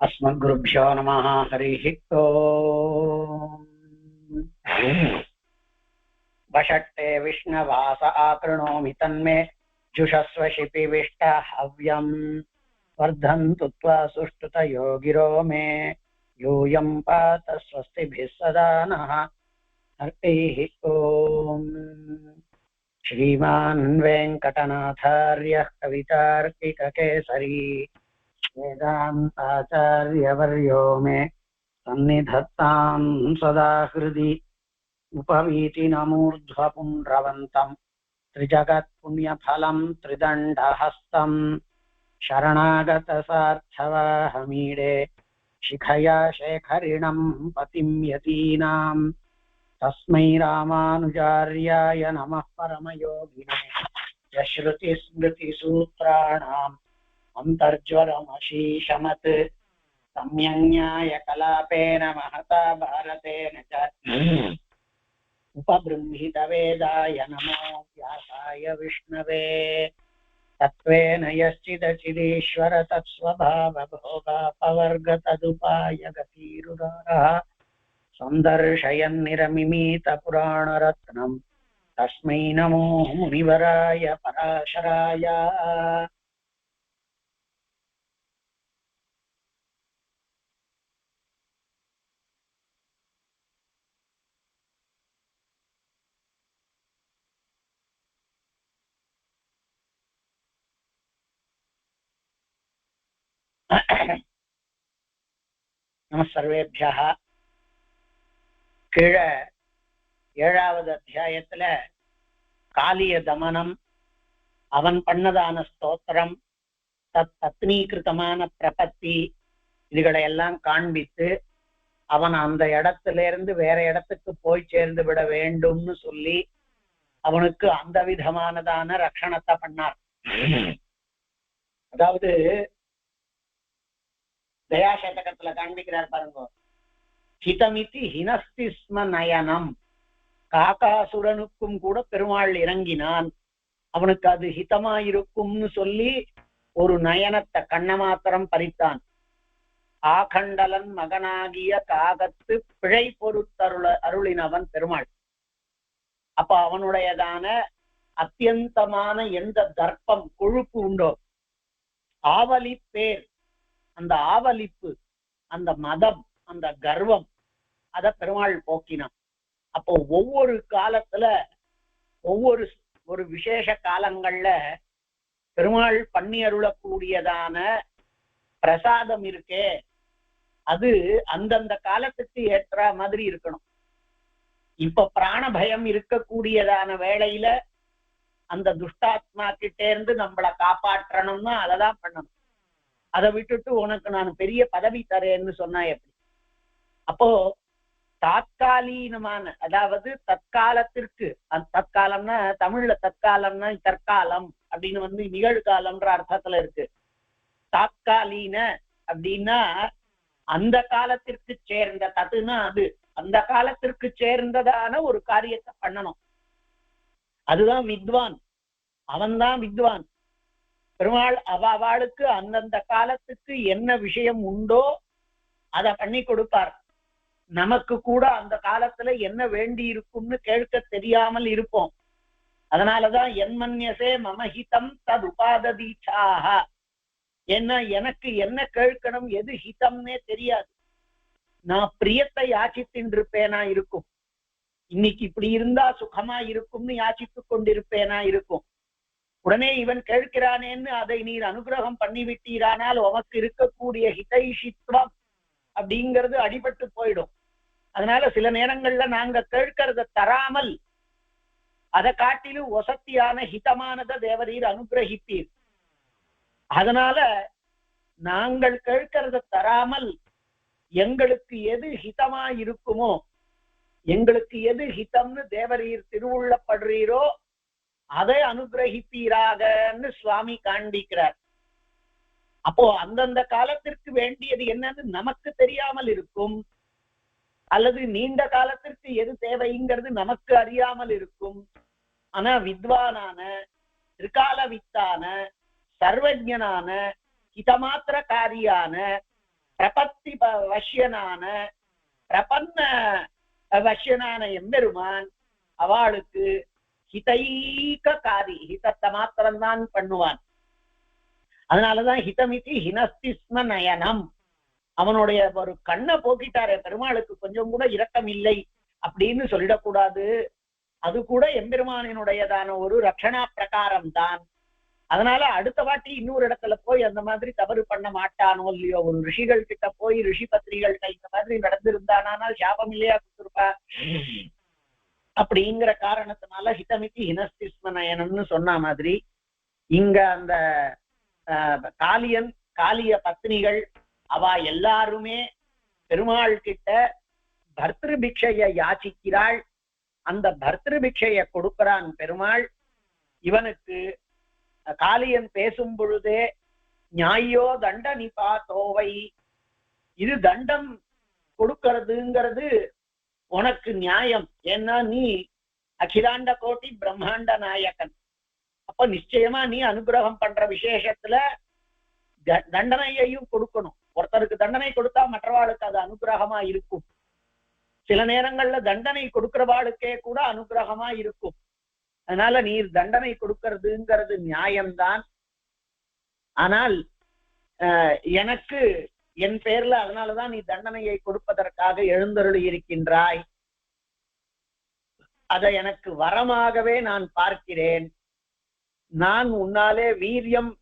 अस्मद्गुरुभ्यो नमः। हरिः ओम्। वषट्टे विष्णवास आकृणोमि तन्मे जुषस्व शिपिविष्ट हव्यम् वर्धन्तु त्वा सुष्ठुतयो गिरो मे यूयं पात स्वस्तिभिः सदा नः। हरिः ओम्। श्रीमान् वेङ्कटनाथार्यः कवितार्किककेसरी वेदान्ताचार्यवर्यो मे सन्निधत्तां सदा हृदि उपवीतिनमूर्ध्वपुण्ड्रवन्तं त्रिजगत्पुण्यफलं त्रिदण्डहस्तं शरणागतसार्थवाहमीडे शिखया शेखरिणं पतिं यतीनां तस्मै रामानुजार्याय नमः परमयोगिने यश्रुतिस्मृतिसूत्राणाम् अन्तर्ज्वरमशीशमत् सम्यङ्न्याय कलापेन महता भारतेन च उपबृंहितवेदाय नमो व्यासाय विष्णवे तत्त्वेन यश्चिदचिदीश्वर तत्स्वभावभोगापवर्गतदुपाय गतिरुदारः सन्दर्शयन्निरमिमीतपुराणरत्नम् तस्मै नमो मुनिवराय पराशराय। நம சர்வேபியः. கீழ 7வது அத்தியாயத்துல காளிய தமனம், அவன் பண்ணதான ஸ்தோத்திரம், தத்னீகிருத்தமான பிரபத்தி, இதுகளை எல்லாம் காண்பித்து அவன் அந்த இடத்துல இருந்து வேற இடத்துக்கு போய் சேர்ந்து விட வேண்டும்னு சொல்லி அவனுக்கு அந்த விதமானதான ரட்சணத்தை பண்ணார். அதாவது தயாசதகத்துல காண்பிக்கிறார் பாருங்க, ஹிதமிதி ஹினஸ்தி ஸ்ம நயனம். காகாசுரனுக்கும் கூட பெருமாள் இறங்கினான், அவனுக்கு அது ஹிதமாயிருக்கும்னு சொல்லி ஒரு நயனத்தை கண்ண மாத்திரம் பறித்தான். ஆகண்டலன் மகனாகிய காகத்து பிழை அருளினவன் பெருமாள். அப்ப அவனுடையதான அத்தியந்தமான எந்த தர்ப்பம் கொழுப்பு உண்டோ, ஆவலி பேர், அந்த ஆவலிப்பு, அந்த மதம், அந்த கர்வம், அத பெருமாள் போக்கினான். அப்போ ஒவ்வொரு காலத்துல ஒரு விசேஷ காலங்கள்ல பெருமாள் பண்ணி அருளக்கூடியதான பிரசாதம் இருக்கே, அது அந்தந்த காலத்துக்கு ஏற்ற மாதிரி இருக்கணும். இப்ப பிராண பயம் இருக்கக்கூடியதான வேளையில அந்த துஷ்டாத்மா கிட்டே இருந்து நம்மளை காப்பாற்றணும்னா அததான் பண்ணணும். அதை விட்டுட்டு உனக்கு நான் பெரிய பதவி தரேன்னு சொன்னா எப்படி? அப்போ தாத்காலீனமான, அதாவது தற்காலத்திற்கு, தற்காலம்னா தமிழ்ல தற்காலம்னா தற்காலம் அப்படின்னு நிகழ்காலம்ன்ற அர்த்தத்துல இருக்கு. தாத்காலீன அப்படின்னா அந்த காலத்திற்கு சேர்ந்த, தத்துனா அது அந்த காலத்திற்கு சேர்ந்ததான ஒரு காரியத்தை பண்ணணும். அதுதான் வித்வான், அவன்தான் வித்வான். பெருமாள் அவளுக்கு அந்தந்த காலத்துக்கு என்ன விஷயம் உண்டோ அதை பண்ணி கொடுப்பார். நமக்கு கூட அந்த காலத்துல என்ன வேண்டி இருக்கும்னு கேட்க தெரியாமல் இருப்போம். அதனாலதான் என்மன்யசே மமஹிதம் தது உபாததீச்சாக. ஏன்னா எனக்கு என்ன கேட்கணும், எது ஹிதம்னே தெரியாது. நான் பிரியத்தை யாச்சித்தின்றிருப்பேனா இருக்கும், இன்னைக்கு இப்படி இருந்தா சுகமா இருக்கும்னு யாச்சித்து கொண்டிருப்பேனா இருக்கும். உடனே இவன் கேட்கிறானேன்னு அதை நீர் அனுகிரகம் பண்ணிவிட்டீரானால் உமக்கு இருக்கக்கூடிய ஹிதைஷித்வம் அப்படிங்கிறது அடிபட்டு போயிடும். அதனால சில நேரங்கள்ல நாங்க கேட்கறத தராமல் அதை காட்டிலும் வசத்தியான ஹிதமானதை தேவரீர் அனுகிரகிப்பீர். அதனால நாங்கள் கேட்கறத தராமல் எங்களுக்கு எது ஹிதமா இருக்குமோ, எங்களுக்கு எது ஹிதம்னு தேவரீர் திருவுள்ளப்படுறீரோ அதை அனுகிரகிப்பீராகன்னு சுவாமி காண்பிக்கிறார். அப்போ அந்தந்த காலத்திற்கு வேண்டியது என்னன்னு நமக்கு தெரியாமல் இருக்கும், அல்லது நீண்ட காலத்திற்கு எது தேவைங்கிறது நமக்கு அறியாமல் இருக்கும். ஆனா வித்வானான, திரிகால வித்தான, சர்வஜனான, ஹிதமாத்திர காரியான பிரபத்தி வசியனான பிரபன்ன வசியனான எம்பெருமான் அவளுக்கு ஹிதைகாரி ஹிதத்தை மாத்திரம்தான் பண்ணுவான். அதனாலதான் ஹிதமிதி ஹினஸ்திஸ்ம நயனம். அவனுடைய ஒரு கண்ணை போக்கிட்டாரே பெருமாளுக்கு கொஞ்சம் கூட இரக்கம் இல்லை அப்படின்னு சொல்லிடக்கூடாது. அது கூட எம்பெருமானினுடையதான ஒரு ரட்சணா பிரகாரம் தான். அதனால அடுத்த வாட்டி இன்னொரு இடத்துல போய் அந்த மாதிரி தவறு பண்ண மாட்டானோ இல்லையோ, ஒரு ரிஷிகள் கிட்ட போய் ரிஷி பத்திரிகள்கிட்ட இந்த மாதிரி நடந்திருந்தானால் சாபம் இல்லையா கொடுத்துருப்பா. அப்படிங்கிற காரணத்தினால ஹிதமிதி ஹினஸ்திஸ்ம நயனம்னு சொன்ன மாதிரி இங்க அந்த காளிய பத்னிகள் அவ எல்லாருமே பெருமாள் கிட்ட பர்திரு பிக்ஷைய யாச்சிக்கிறாள். அந்த பர்திரு பிக்ஷைய கொடுக்கிறான் பெருமாள். இவனுக்கு காளியன் பேசும் பொழுதே நியாயோ தண்ட நிபாதோவை, இது தண்டம் கொடுக்கிறதுங்கிறது உனக்கு நியாயம், ஏன்னா நீ அகிலாண்ட கோட்டி பிரம்மாண்ட நாயகன். அப்ப நிச்சயமா நீ அனுகிரகம் பண்ற விசேஷத்துல தண்டனையையும் கொடுக்கணும். ஒருத்தருக்கு தண்டனை கொடுத்தா மற்றவாளுக்கு அது அனுகிரகமா இருக்கும். சில நேரங்கள்ல தண்டனை கொடுக்கிறவாளுக்கே கூட அனுகிரகமா இருக்கும். அதனால நீர் தண்டனை கொடுக்கறதுங்கிறது நியாயம்தான். ஆனால் எனக்கு என் பேர்ல அதனாலதான் நீ தண்டனையை கொடுப்பதற்காக எழுந்தருளி இருக்கின்றாய். அதை எனக்கு வரமாகவே நான் பார்க்கிறேன். நான் உன்னாலே வீரியம்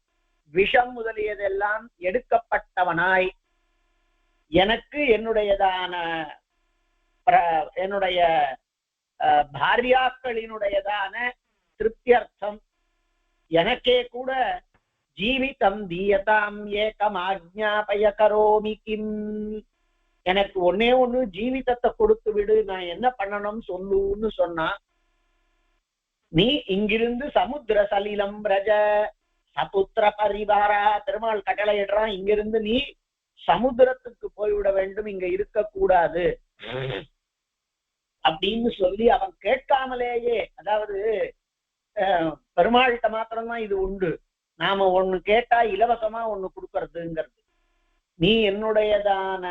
விஷம் முதலியதெல்லாம் எடுக்கப்பட்டவனாய் எனக்கு என்னுடைய பாரியாக்களினுடையதான திருப்தியர்த்தம் எனக்கே கூட ஜீவிதம் தீயதாம் ஏகம் ஆஜ்ஞாபய கரோமி கிம், எனக்கு ஒன்னே ஒண்ணு ஜீவிதத்தை கொடுத்து விடு, நான் என்ன பண்ணணும் சொல்லுன்னு சொன்னா, நீ இங்கிருந்து சமுத்திர சலிலம் பிரஜ சபுத்திர பரிவாரா, பெருமாள் கட்டளையிடுறான், இங்கிருந்து நீ சமுத்திரத்துக்கு போய்விட வேண்டும், இங்க இருக்க கூடாது அப்படின்னு சொல்லி அவன் கேட்காமலேயே, அதாவது பெருமாள்கிட்ட மாத்திரம்தான் இது உண்டு, நாம ஒண்ணு கேட்டா இலவசமா ஒண்ணு கொடுக்கறதுங்கிறது. நீ என்னுடையதான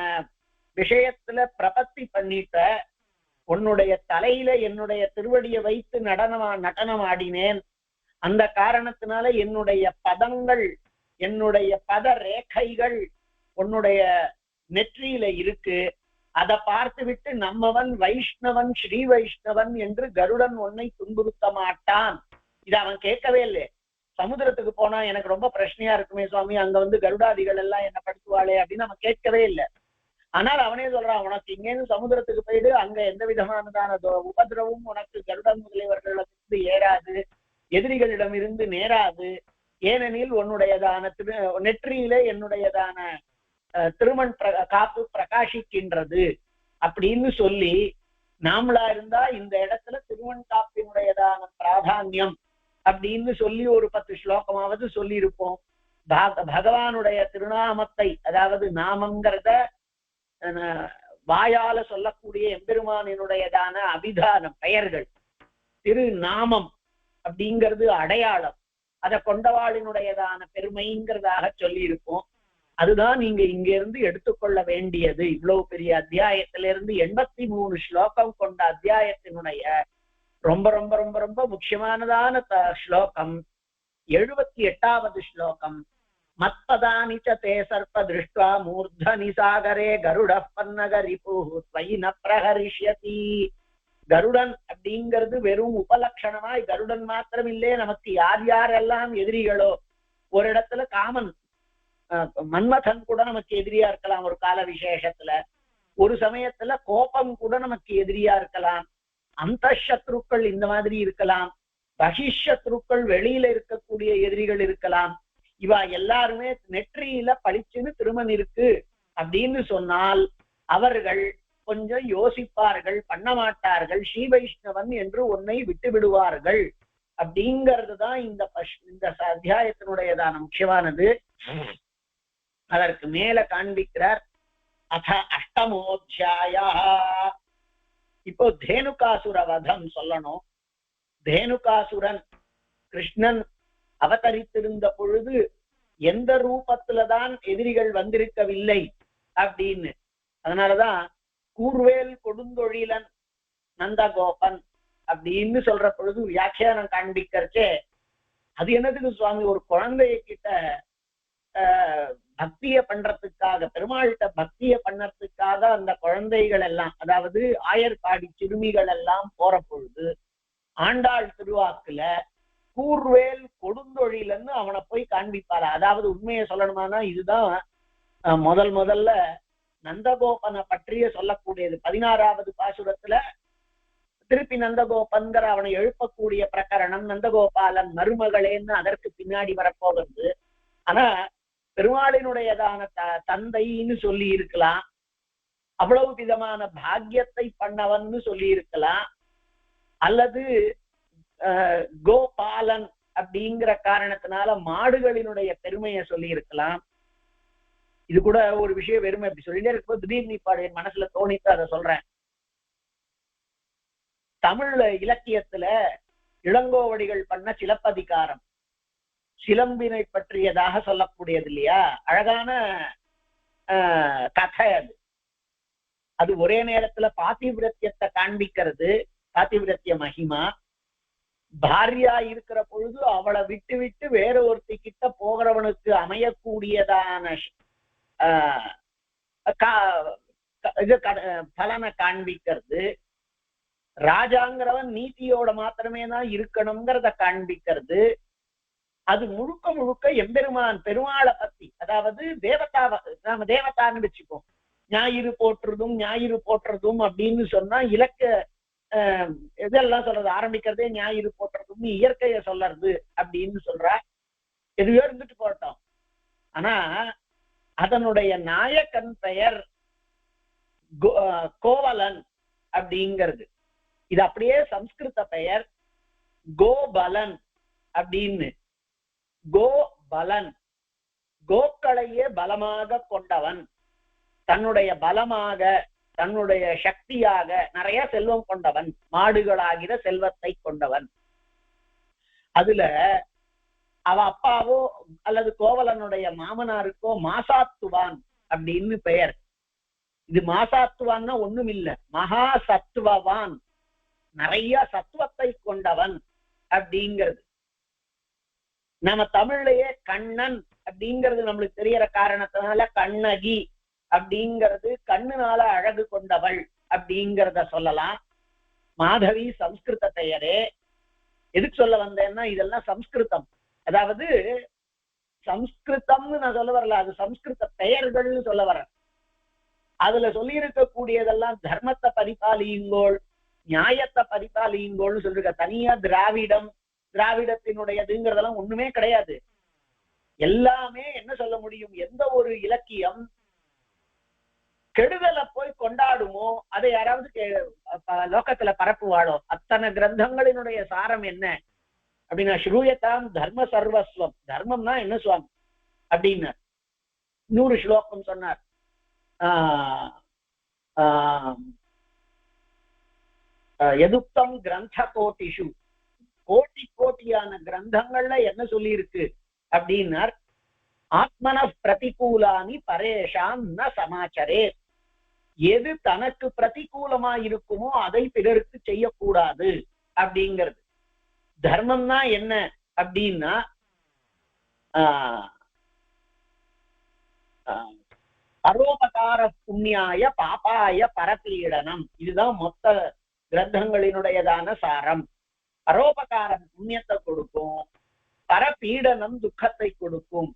விஷயத்துல பிரபத்தி பண்ணிட்ட, உன்னுடைய தலையில என்னுடைய திருவடியை வைத்து நடனம் ஆடினேன். அந்த காரணத்தினால என்னுடைய பதங்கள், என்னுடைய பத ரேகைகள் உன்னுடைய நெற்றியில இருக்கு. அதை பார்த்து விட்டு நம்மவன் வைஷ்ணவன் ஸ்ரீ வைஷ்ணவன் என்று கருடன் உன்னை துன்புறுத்த மாட்டான். இத அவன் கேட்கவே இல்லை. சமுதிரத்துக்கு போனா எனக்கு ரொம்ப பிரச்சனையா இருக்குமே சுவாமி, அங்க வந்து கருடாதிகள் எல்லாம் என்ன படுத்துவாளே அப்படின்னு அவன் கேட்கவே இல்லை. ஆனால் அவனே சொல்றான், உனக்கு இங்கேருந்து சமுதிரத்துக்கு போயிடு, அங்க எந்த விதமானதான உபதிரவும் உனக்கு கருடன் முதலியவர்களிடமிருந்து ஏறாது, எதிரிகளிடம் இருந்து நேராது. ஏனெனில் உன்னுடையதான நெற்றியிலே என்னுடையதான திருமண் காப்பு பிரகாசிக்கின்றது அப்படின்னு சொல்லி, நாமளா இருந்தா இந்த இடத்துல திருமண் காப்பினுடையதான பிராதான்யம் அப்படின்னு சொல்லி ஒரு 10 ஸ்லோகமாவது சொல்லி இருப்போம். பகவானுடைய திருநாமத்தை, அதாவது நாமங்கிறத வாயால சொல்லக்கூடிய எம்பெருமானினுடையதான அபிதானம் பெயர்கள், திருநாமம் அப்படிங்கிறது அடையாளம், அதை கொண்டவாளினுடையதான பெருமைங்கிறதாக சொல்லி இருப்போம். அதுதான் நீங்க இங்க இருந்து எடுத்துக்கொள்ள வேண்டியது. இவ்வளவு பெரிய அத்தியாயத்திலிருந்து 83 ஸ்லோகம் கொண்ட அத்தியாயத்தினுடைய ரொம்ப ரொம்ப ரொம்ப ரொம்ப முக்கியமானதான ஸ்லோகம் 78வது ஸ்லோகம். மத்பதானி ச தே சர்ப்ப திருஷ்ட்வா மூர்தனி சாகரே கருட பன்னகரிபு த்வயி ந பிரஹரிஷ்யதி. கருடன் அப்படிங்கிறது வெறும் உபலட்சணமாய், கருடன் மாத்திரம் இல்லே, நமக்கு யார் யாரெல்லாம் எதிரிகளோ, ஒரு இடத்துல காமன் மன்மதன் கூட நமக்கு எதிரியா இருக்கலாம் ஒரு கால விசேஷத்துல, ஒரு சமயத்துல கோபம் கூட நமக்கு எதிரியா இருக்கலாம், அந்த சத்ருக்கள் இந்த மாதிரி இருக்கலாம், பகிஷத்ருக்கள் வெளியில இருக்கக்கூடிய எதிரிகள் இருக்கலாம். இவா எல்லாருமே நெற்றியில பளிச்சுன்னு திருமண் இருக்கு அப்படின்னு சொன்னால் அவர்கள் கொஞ்சம் யோசிப்பார்கள், பண்ண மாட்டார்கள், ஸ்ரீ வைஷ்ணவன் என்று உன்னை விட்டு விடுவார்கள். அப்படிங்கிறதுதான் இந்த அத்தியாயத்தினுடையதான முக்கியமானது. அதற்கு மேல காண்பிக்கிறார். அத அஷ்டமோத்தியாயா. இப்போ தேனுகாசுர வதம் சொல்லணும். தேனுகாசுரன் கிருஷ்ணன் அவதரித்திருந்த பொழுது எந்த ரூபத்துலதான் எதிரிகள் வந்திருக்கவில்லை, அப்படின்னு. அதனாலதான் கூர்வேல் கொடுந்தொழிலன் நந்தகோபன் அப்படின்னு சொல்ற பொழுது வியாக்கியானம் காண்பிக்கிறச்சே அது என்னதுக்கு சுவாமி ஒரு குழந்தைய கிட்ட பக்திய பண்றதுக்காக பெருமாள்கிட்ட பக்திய பண்ணறதுக்காக அந்த குழந்தைகள் எல்லாம் அதாவது ஆயர்பாடி சிறுமிகள் எல்லாம் போற பொழுது ஆண்டாள் திருவாக்குல கூர்வேல் கொடுந்தொழிலன்னு அவனை போய் காண்பிப்பாரு. அதாவது உண்மையை சொல்லணுமானா இதுதான் முதல்ல நந்தகோபனை பற்றிய சொல்லக்கூடியது. 16வது பாசுரத்துல திருப்பி நந்தகோபன்கிற அவனை எழுப்பக்கூடிய பிரகரணம் நந்தகோபாலன் மருமகளேன்னு அதற்கு பின்னாடி வரப்போகிறது. ஆனா பெருமாளினுடையதான தந்தைன்னு சொல்லி இருக்கலாம், அவ்வளவு விதமான பாக்கியத்தை பண்ணவன்னு சொல்லி இருக்கலாம், அல்லது கோபாலன் அப்படிங்கிற காரணத்தினால மாடுகளினுடைய பெருமையை சொல்லி இருக்கலாம். இது கூட ஒரு விஷயம் வெறுமை அப்படி சொல்லிட்டே இருக்கும்போது திடீர்னு இப்ப என் மனசுல தோணித்து அதை சொல்றேன். தமிழ் இலக்கியத்துல இளங்கோவடிகள் பண்ண சிலப்பதிகாரம் சிலம்பினை பற்றியதாக சொல்லக்கூடியது இல்லையா, அழகான கதை அது. அது ஒரே நேரத்துல பாதிவிரத்தியத்தை காண்பிக்கிறது, பாதிவிரத்திய மகிமா. பாரியா இருக்கிற பொழுது அவளை விட்டு விட்டு வேற ஒருத்தி கிட்ட போகிறவனுக்கு அமையக்கூடியதான பலனை காண்பிக்கிறது. ராஜாங்கிறவன் நீதியோட மாத்திரமே தான் இருக்கணுங்கிறத காண்பிக்கிறது. அது முழுக்க முழுக்க எம்பெருமான் பெருமாளை பத்தி, அதாவது தேவதாவை நாம தேவதான்னு வச்சுப்போம். ஞாயிறு போற்றுறதும் அப்படின்னு சொன்னா இலக்க இதெல்லாம் சொல்றது ஆரம்பிக்கிறதே ஞாயிறு போற்றுறதும் இயற்கைய சொல்றது அப்படின்னு சொல்றா. எதுவே இருந்துட்டு போட்டோம். ஆனா அதனுடைய நாயக்கன் பெயர் கோவலன் அப்படிங்கிறது. இது அப்படியே சம்ஸ்கிருத பெயர் கோபலன் அப்படின்னு. கோபலன் கோக்களையே பலமாக கொண்டவன், தன்னுடைய பலமாக தன்னுடைய சக்தியாக நிறைய செல்வம் கொண்டவன், மாடுகளாகிற செல்வத்தை கொண்டவன். அதுல அவ அப்பாவோ அல்லது கோவலனுடைய மாமனாருக்கோ மாசாத்துவான் அப்படின்னு பெயர். இது மாசாத்துவான்னா ஒண்ணும் இல்ல, மகா சத்துவவான், நிறைய சத்துவத்தை கொண்டவன் அப்படிங்கிறது. நம்ம தமிழ்லயே கண்ணன் அப்படிங்கிறது நம்மளுக்கு தெரியற காரணத்தினால கண்ணகி அப்படிங்கிறது கண்ணுனால அழகு கொண்டவள் அப்படிங்கிறத சொல்லலாம். மாதவி சம்ஸ்கிருத பெயரே. எதுக்கு சொல்ல வந்தேன்னா இதெல்லாம் சம்ஸ்கிருதம், அதாவது சம்ஸ்கிருதம்னு நான் சொல்ல வரல, அது சம்ஸ்கிருத பெயர்கள்னு சொல்ல வரேன். அதுல சொல்லி இருக்கக்கூடியதெல்லாம் தர்மத்தை பரிபாலியுங்கோள், நியாயத்தை பரிபாலியுங்கோள்னு சொல்லிருக்க. தனியா திராவிடத்தினுடையதுங்கிறதெல்லாம் ஒண்ணுமே கிடையாது. எல்லாமே என்ன சொல்ல முடியும், எந்த ஒரு இலக்கியம் கெடுதலை போய் கொண்டாடுமோ அதை யாராவது லோகத்துல பரப்புவாளோ. அத்தனை கிரந்தங்களினுடைய சாரம் என்ன அப்படின்னா ஸ்ரூயதாம் தர்ம சர்வஸ்வம். தர்மம்னா என்ன சுவாமி அப்படின்னு 100 ஸ்லோகம் சொன்னார். எதுக்தம் கிரந்த கோட்டிஷு, கோட்டியான கிரந்தங்கள்ல என்ன சொல்லி இருக்கு அப்படின்னார். ஆத்மன பிரதிகூலானி பரேஷாம் ந சமாச்சரே. எது தனக்கு பிரதிகூலமா இருக்குமோ அதை பிறருக்கு செய்யக்கூடாது அப்படிங்கிறது. தர்மம்னா என்ன அப்படின்னா பரோபகார புண்ணியாய பாபாய பரபீடனம். இதுதான் மொத்த கிரந்தங்களினுடையதான சாரம். பரோபகாரம் புண்ணியத்தை கொடுக்கும், பரபீடனம் துக்கத்தை கொடுக்கும்.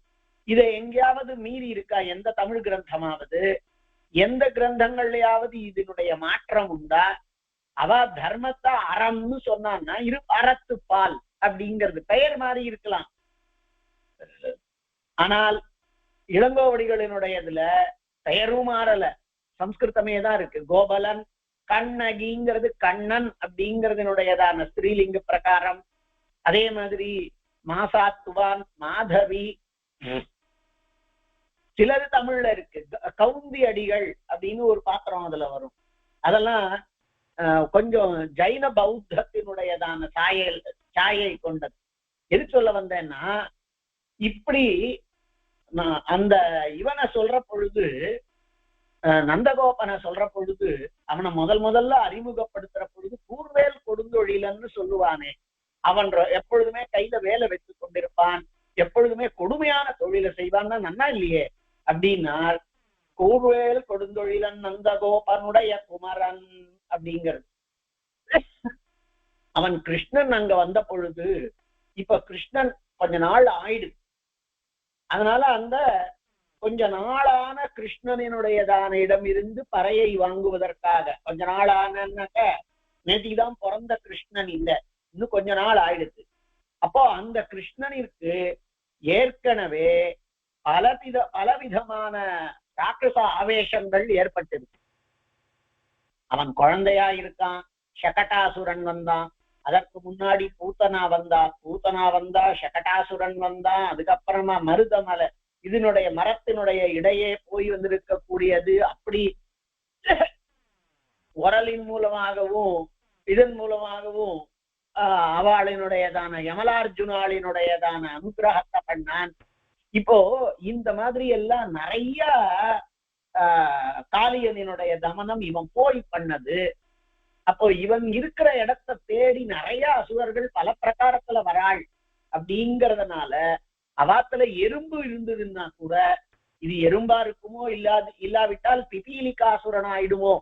இதை எங்கேயாவது மீறி இருக்கா எந்த தமிழ் கிரந்தமாவது? எந்த கிரந்தங்கள்லயாவது இதனுடைய மாற்றம் உண்டா? அவ தர்மத்தை அறம்னு சொன்னான்னா அறத்துப்பால் அப்படிங்கிறது பெயர் மாறி இருக்கலாம். ஆனால் இளங்கோவடிகளினுடையதுல பெயரும் மாறல, சம்ஸ்கிருதமே தான் இருக்கு. கோபலன், கண்ணகிங்கிறது கண்ணன் அப்படிங்கிறதுனுடையதான ஸ்திரீலிங்க பிரகாரம். அதே மாதிரி மாசாத்துவான், மாதவி, சிலது தமிழ்ல இருக்கு. கவுந்தி அடிகள் அப்படின்னு ஒரு பாத்திரம் அதுல வரும். அதெல்லாம் கொஞ்சம் ஜைன பௌத்தத்தினுடையதான சாயை கொண்டது. எது சொல்ல வந்தேன்னா, இப்படி அந்த இவனை சொல்ற பொழுது நந்தகோபனை சொல்ற பொழுது அவனை முதல்ல அறிமுகப்படுத்துற பொழுது கூர்வேல் கொடுந்தொழிலன்னு சொல்லுவானே. அவன் எப்பொழுதுமே கையில வேலை வச்சு கொண்டிருப்பான், எப்பொழுதுமே கொடுமையான தொழிலை செய்வான்னா நன்னா இல்லையே அப்படின்னா, கூர்வேல் கொடுந்தொழிலன் நந்தகோபனுடைய குமரன் அப்படிங்கிறது. அவன் கிருஷ்ணன் அங்க வந்த பொழுது, இப்ப கிருஷ்ணன் கொஞ்ச நாள் ஆயிடு, அதனால அந்த கொஞ்ச நாளான கிருஷ்ணனினுடையதான இடம் இருந்து பறையை வாங்குவதற்காக கொஞ்ச நாள் ஆனாக்க நேற்றுதான் பிறந்த கிருஷ்ணன் இல்ல, இன்னும் கொஞ்ச நாள் ஆயிடுச்சு. அப்போ அந்த கிருஷ்ணனிற்கு ஏற்கனவே பலவிதமான ராட்சச ஆவேசங்கள் ஏற்பட்டது. அவன் குழந்தையா இருக்கான், சகடாசுரன் வந்தான், அதற்கு முன்னாடி பூத்தனா வந்தா சகடாசுரன் வந்தான், அதுக்கப்புறமா மருதமலை இதனுடைய மரத்தினுடைய இடையே போய் வந்திருக்கக்கூடியது. அப்படி உரலின் மூலமாகவும் இதன் மூலமாகவும் அவளினுடையதான யமலார்ஜுனாளினுடையதான அனுகிரகத்தை பண்ணான். இப்போ இந்த மாதிரி எல்லாம் நிறைய காளியனினுடைய தமனம் இவன் போய் பண்ணது. அப்போ இவன் இருக்கிற இடத்தை தேடி நிறைய அசுரர்கள் பல பிரகாரத்துல வராள். அப்படிங்கறதுனால அவாத்துல எறும்பு இருந்ததுன்னா கூட இது எறும்பா இருக்குமோ இல்லாவிட்டால் பிபீலிகாசுரன் ஆயிடுமோ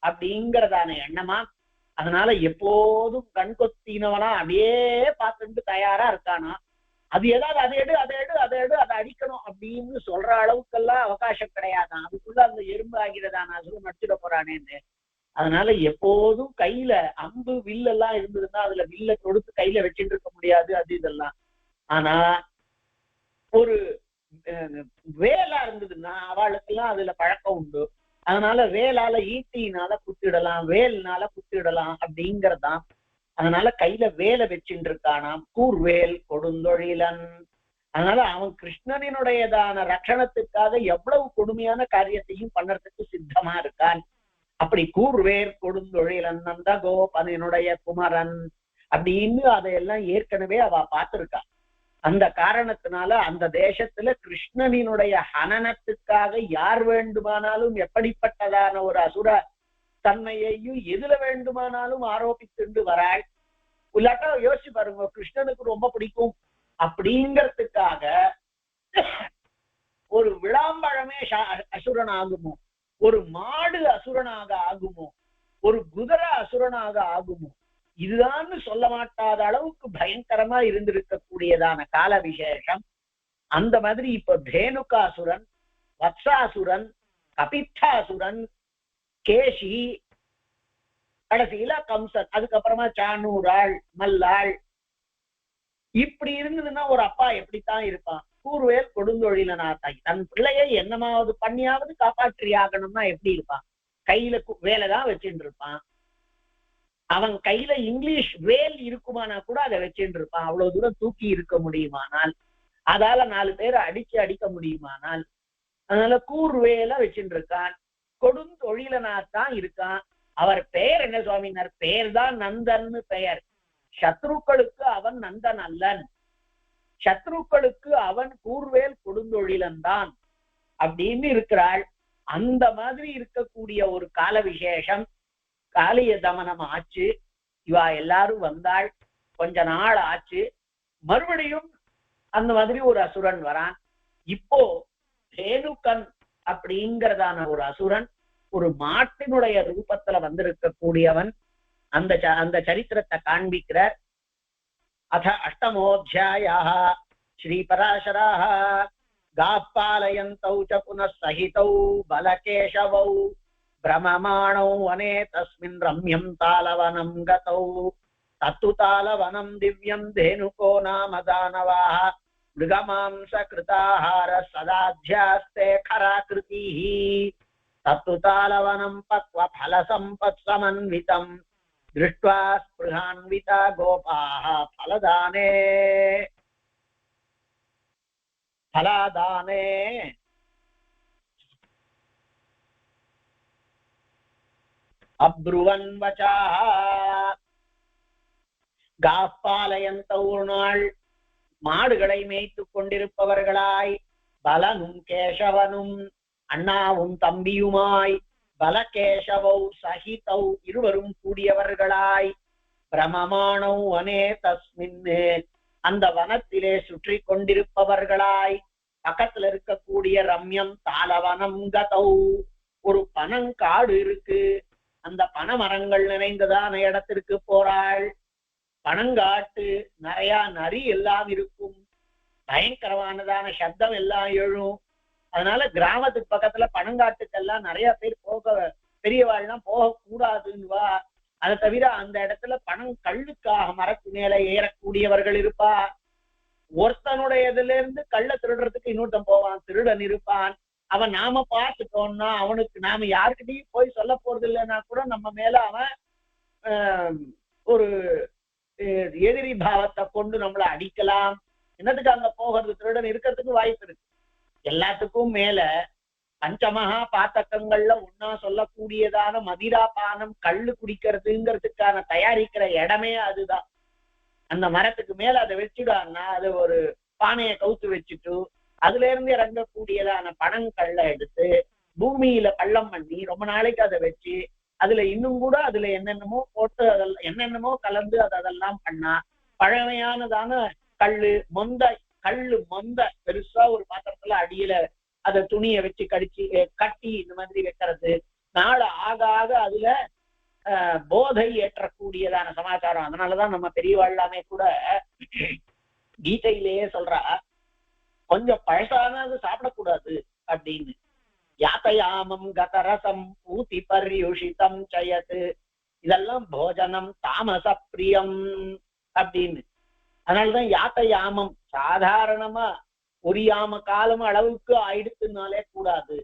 அப்படிங்கறதான எண்ணமா. அதனால எப்போதும் கண் கொத்தினவனா அப்படியே பார்த்துட்டு தயாரா இருக்கானா. அது ஏதாவது அதை அடிக்கணும் அப்படின்னு சொல்ற அளவுக்கெல்லாம் அவகாசம் கிடையாதான். அதுக்குள்ள அந்த எறும்பு ஆகிறதான அசுரன் நடிச்சிட போறானேன்னு. அதனால எப்போதும் கையில அம்பு வில்லெல்லாம் இருந்ததுன்னா அதுல வில்ல தொடுத்து கையில வச்சுட்டு இருக்க முடியாது, அது இதெல்லாம். ஆனா ஒரு வேலா இருந்ததுன்னா அவளுக்கெல்லாம் அதுல பழக்கம் உண்டு. அதனால வேலால ஈட்டினால குத்திடலாம், வேல்னால குத்திடலாம் அப்படிங்கறதான். அதனால கையில வேலை வச்சுட்டு இருக்கானாம், கூர்வேல் கொடுந்தொழிலன். அதனால அவன் கிருஷ்ணனினுடையதான ரட்சணத்துக்காக எவ்வளவு கொடுமையான காரியத்தையும் பண்ணறதுக்கு சித்தமா இருக்கான். அப்படி கூர்வேல் கொடுந்தொழிலன் நந்தகோபனுடைய குமரன் அப்படின்னு அதையெல்லாம் ஏற்கனவே அவ பார்த்திருக்கா. அந்த காரணத்தினால அந்த தேசத்துல கிருஷ்ணனினுடைய ஹனனத்துக்காக யார் வேண்டுமானாலும் எப்படிப்பட்டதான ஒரு அசுர தன்மையையும் எதுல வேண்டுமானாலும் ஆரோபித்துண்டு வராள். இல்லாட்டா யோசிச்சு பாருங்க, கிருஷ்ணனுக்கு ரொம்ப பிடிக்கும் அப்படிங்கிறதுக்காக ஒரு விளாம்பழமே அசுரன் ஆகுமோ, ஒரு மாடு அசுரனாக ஆகுமோ, ஒரு குதிரை அசுரனாக ஆகுமோ, இதுதான் சொல்ல மாட்டாத அளவுக்கு பயங்கரமா இருந்திருக்கக்கூடியதான கால விசேஷம். அந்த மாதிரி இப்ப தேனுகாசுரன், வத்சாசுரன், கபித்தாசுரன், கேசி, கடைசியில கம்சன், அதுக்கப்புறமா சானூராள், மல்லாள், இப்படி இருந்ததுன்னா ஒரு அப்பா எப்படித்தான் இருப்பான்? கூர்வேல் கொடுந்தொழிலனாத்தாய் தன் பிள்ளையை என்னமாவது பண்ணியாவது காப்பாற்றியாகணும்னா எப்படி இருப்பான்? கையில வேலைதான் வச்சுட்டு இருப்பான். அவன் கையில இங்கிலீஷ் வேல் இருக்குமானா கூட அதை வச்சுட்டு இருப்பான். அவ்வளவு தூரம் தூக்கி இருக்க முடியுமானால், அதால 4 பேரை அடிக்க முடியுமானால், அதனால கூர்வேல வச்சுட்டு இருக்கான். கொடுந்தொழிலனாத்தான் இருக்கான். அவர் பெயர் என்ன சுவாமினார்? பெயர் தான் நந்தன்னு பெயர். சத்ருக்களுக்கு அவன் நந்தன் அல்லன், சத்ருக்களுக்கு அவன் கூர்வேல் கொடுந்தொழிலன் தான் அப்படின்னு இருக்கிறாள். அந்த மாதிரி இருக்கக்கூடிய ஒரு கால விசேஷம் காளிய தமனம் ஆச்சு. இவா எல்லாரும் வந்தாள், கொஞ்ச நாள் ஆச்சு, மறுபடியும் அந்த மாதிரி ஒரு அசுரன் வரான். இப்போ தேனுக்கன் அப்படிங்கிறதான ஒரு அசுரன் ஒரு மாட்டினுடைய ரூபத்துல வந்திருக்கக்கூடியவன். அந்த சரித்திரத்தை காண்பிக்கிறார். அத அஷ்டமோऽध्यायः ஸ்ரீபராசராः गापालयन्तौ च पुनः सहितौ बलकेशवौ भ्रममाणौ वने तस्मिन् रम्यं तालवनं गतौ तत्तु तालवनं दिव्यं धेनुको नाम दानवाः मृगमांसकृताहार सदाध्यास्ते खराकृतिः तत्तु तालवनं पक्वफलसम्पत्समन्वितं दृष्ट्वा स्पृहान्विता गोपाः फलादाने அப்ருவன் வச்சாஹ. காப்பாலயந்த ஒரு நாள் மாடுகளை மேய்த்து கொண்டிருப்பவர்களாய் பலனும் கேசவனும் அண்ணாவும் தம்பியுமாய் பலகேசவௌ சகிதௌ இருவரும் கூடியவர்களாய் பிரமமானௌ வனே தஸ்மின் அந்த வனத்திலே சுற்றி கொண்டிருப்பவர்களாய் பக்கத்துல இருக்கக்கூடிய ரம்யம் தாளவனம் கதௌ ஒரு பனங்காடு இருக்கு, அந்த பனைமரங்கள் நிறைந்ததான இடத்திற்கு போறாள். பனங்காட்டு நிறைய நரி எல்லாம் இருக்கும், பயங்கரமானதான சப்தம் எல்லாம் எழும். அதனால கிராமத்துக்கு பக்கத்துல பனங்காட்டுக்கெல்லாம் நிறைய பேர் பெரியவாள்லாம் போகக்கூடாதுன்னுவா. அதை தவிர அந்த இடத்துல கள்ளுக்காக மரத்து மேல ஏறக்கூடியவர்கள் இருப்பா. ஒருத்தனுடையதுல இருந்து கள்ள திருடுறதுக்கு இன்னொருத்தன் போவான், திருடன் இருப்பான். அவன் நாம பார்த்துட்டோம்னா அவனுக்கு நாம யாருக்கிட்டையும் போய் சொல்ல போறது இல்லைன்னா கூட நம்ம மேல அவன் ஒரு எதிரி பாவத்தை கொண்டு நம்மளை அடிக்கலாம். என்னதுக்கு அங்க போகிறது, திருடன் இருக்கிறதுக்கு வாய்ப்பு இருக்கு. எல்லாத்துக்கும் மேல பஞ்சமகா பாத்தகங்கள்ல ஒன்னா சொல்லக்கூடியதான மதிரா பானம் கள்ளு குடிக்கிறதுங்கிறதுக்கான தயாரிக்கிற இடமே அதுதான். அந்த மரத்துக்கு மேல அதை வச்சுடான்னா அது ஒரு பானையை கவுத்து வச்சுட்டு அதுல இருந்து இறங்கக்கூடியதான பனங்கல்ல எடுத்து பூமியில பள்ளம் பண்ணி ரொம்ப நாளைக்கு அதை வச்சு அதுல இன்னும் கூட அதுல என்னென்னமோ போட்டு அதெல்லாம் என்னென்னமோ கலந்து அதெல்லாம் பண்ணா பழமையானதான கள்ளு மொந்த பெருசா ஒரு பாத்திரத்துல அடியில அதை துணியை வச்சு கட்டி இந்த மாதிரி வைக்கிறது. நாள் ஆக ஆக அதுல போதை ஏற்றக்கூடியதான சமாச்சாரம். அதனாலதான் நம்ம பெரியவாழ்லாமே கூட கீதையிலேயே சொல்றா கொஞ்சம் பழசான அது சாப்பிடக்கூடாது அப்படின்னு. யாத்தயாமம் கதரசம் ஊதி பர்யுஷிதம் சயத்து இதெல்லாம் போஜனம் தாமச பிரியம் அப்படின்னு. அதனாலதான் யாத்தயாமம் சாதாரணமா ஒரு யாம காலம் அளவுக்கு ஆயிடுத்துனாலே கூடாது.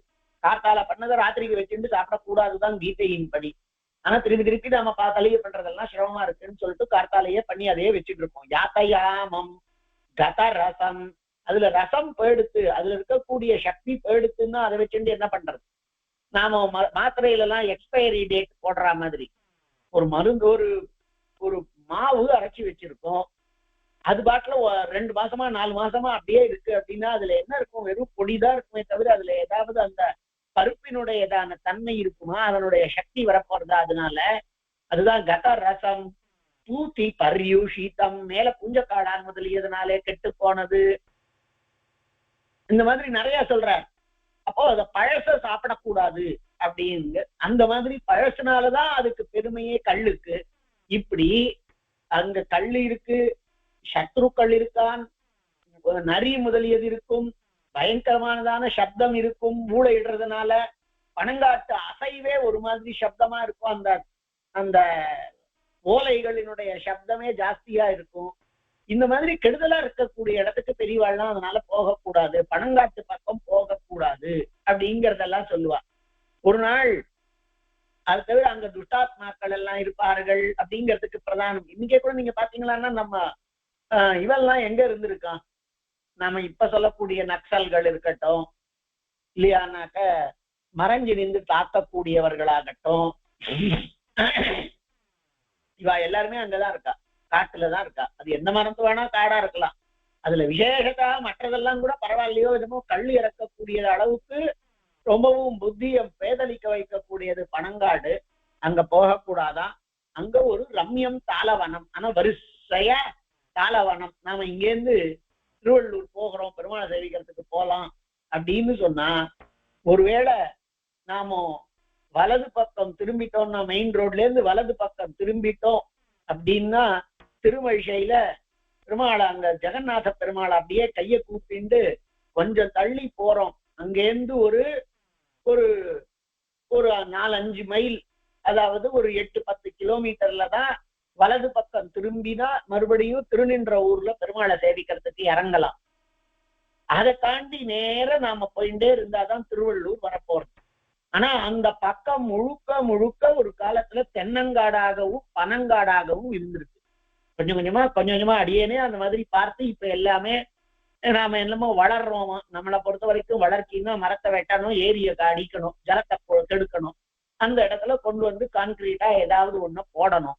காத்தால பண்ணதை ராத்திரிக்கு வச்சுட்டு சாப்பிடக்கூடாதுதான் கீதையின் படி. ஆனா திருப்பி நம்ம தலையை பண்றதெல்லாம் சிரமமா இருக்குன்னு சொல்லிட்டு கார்த்தாலேயே பண்ணி அதையே வச்சுட்டு இருப்போம். யாத்தயாமம் கத ரசம் அதுல ரசம் போயிடுத்து, அதுல இருக்கக்கூடிய சக்தி போயிடுத்துன்னா அதை வச்சுட்டு என்ன பண்றது? நாம மாத்திரையில எல்லாம் எக்ஸ்பைரி டேட் போடுற மாதிரி ஒரு மருந்து ஒரு மாவு அரைச்சி வச்சிருக்கோம், அது பாட்டுல 2 மாசமா 4 மாசமா அப்படியே இருக்கு அப்படின்னா அதுல என்ன இருக்கும்? வெறும் பொடிதான் இருக்குமே தவிர அதுல ஏதாவது அந்த பருப்பினுடையதான தன்மை இருக்குமா? அதனுடைய சக்தி வரப்போறதா? அதனால அதுதான் கத ரசம் பூத்தி பர்யூஷிதம் மேல புஞ்சக்காடான் முதலியதுனாலே கெட்டு போனது. இந்த மாதிரி நிறைய சொல்ற. அப்போ அத பழச சாப்பிடக்கூடாது அப்படின்னு. அந்த மாதிரி பழசுனாலதான் அதுக்கு பெருமையே கல்லுக்கு. இப்படி அங்க கல்லு இருக்கு, சத்ருக்கள் இருக்கான், நரி முதலியது இருக்கும், பயங்கரமானதான சப்தம் இருக்கும். மூளை இடுறதுனால பனங்காட்டு அசைவே ஒரு மாதிரி சப்தமா இருக்கும். அந்த அந்த ஓலைகளினுடைய சப்தமே ஜாஸ்தியா இருக்கும். இந்த மாதிரி கெடுதலா இருக்கக்கூடிய இடத்துக்கு பெரியவாள்லாம் அதனால போகக்கூடாது, பனங்காட்டு பக்கம் போகக்கூடாது அப்படிங்கறதெல்லாம் சொல்லுவா. ஒரு நாள் அது தவிர அங்க துஷ்டாத்மாக்கள் எல்லாம் இருப்பார்கள் அப்படிங்கிறதுக்கு பிரதானம். இன்னைக்கே கூட நீங்க பாத்தீங்களான்னா நம்ம இவெல்லாம் எங்க இருந்திருக்கான்? நாம இப்ப சொல்லக்கூடிய நக்சல்கள் இருக்கட்டும், இல்லையானாக்க மறைஞ்சு நின்று தாக்கக்கூடியவர்களாகட்டும், இவா எல்லாருமே அங்கதான் இருக்கா, காட்டுலதான் இருக்கா. அது எந்த மரத்து வேணா காடா இருக்கலாம். அதுல விசேஷத்தா மற்றதெல்லாம் கூட பரவாயில்லையோ என்னமோ கள்ளு இறக்கக்கூடிய அளவுக்கு ரொம்பவும் புத்திய பேதலிக்க வைக்கக்கூடியது பனங்காடு. அங்க போகக்கூடாதான். அங்க ஒரு ரம்யம் தாளவனம், ஆனா வரிசையா தாளவனம். நாம இங்கேருந்து திருவள்ளூர் போகிறோம், பெருமாளை சேவிக்கிறதுக்கு போலாம் அப்படின்னு சொன்னா ஒருவேளை நாம வலது பக்கம் திரும்பிட்டோம்னா, மெயின் ரோட்ல இருந்து வலது பக்கம் திரும்பிட்டோம் அப்படின்னா திருமழிசையில பெருமாளை அங்க ஜெகநாத பெருமாளை அப்படியே கையை கூப்பிட்டு கொஞ்சம் தள்ளி போறோம். அங்கேருந்து ஒரு ஒரு ஒரு 4-5 மைல், அதாவது ஒரு 8-10 கிலோமீட்டர்ல தான் வலது பக்கம் திரும்பினா மறுபடியும் திருநின்ற ஊர்ல பெருமாளை சேவிக்கிறதுக்கு இறங்கலாம். அதை தாண்டி நேரம் நாம போயிட்டே இருந்தாதான் திருவள்ளூர் வரப்போறது. ஆனா அந்த பக்கம் முழுக்க முழுக்க ஒரு காலத்துல தென்னங்காடாகவும் பனங்காடாகவும் இருந்திருக்கு. கொஞ்சம் கொஞ்சமா அடியேனே அந்த மாதிரி பார்த்து இப்ப எல்லாமே நாம என்னமோ வளர்றோம். நம்மளை பொறுத்த வரைக்கும் வளர்ச்சின்னா மரத்தை வெட்டணும், ஏரியை அடிக்கணும், ஜலத்தை கெடுக்கணும், அந்த இடத்துல கொண்டு வந்து கான்கிரீட்டா ஏதாவது ஒண்ணு போடணும்.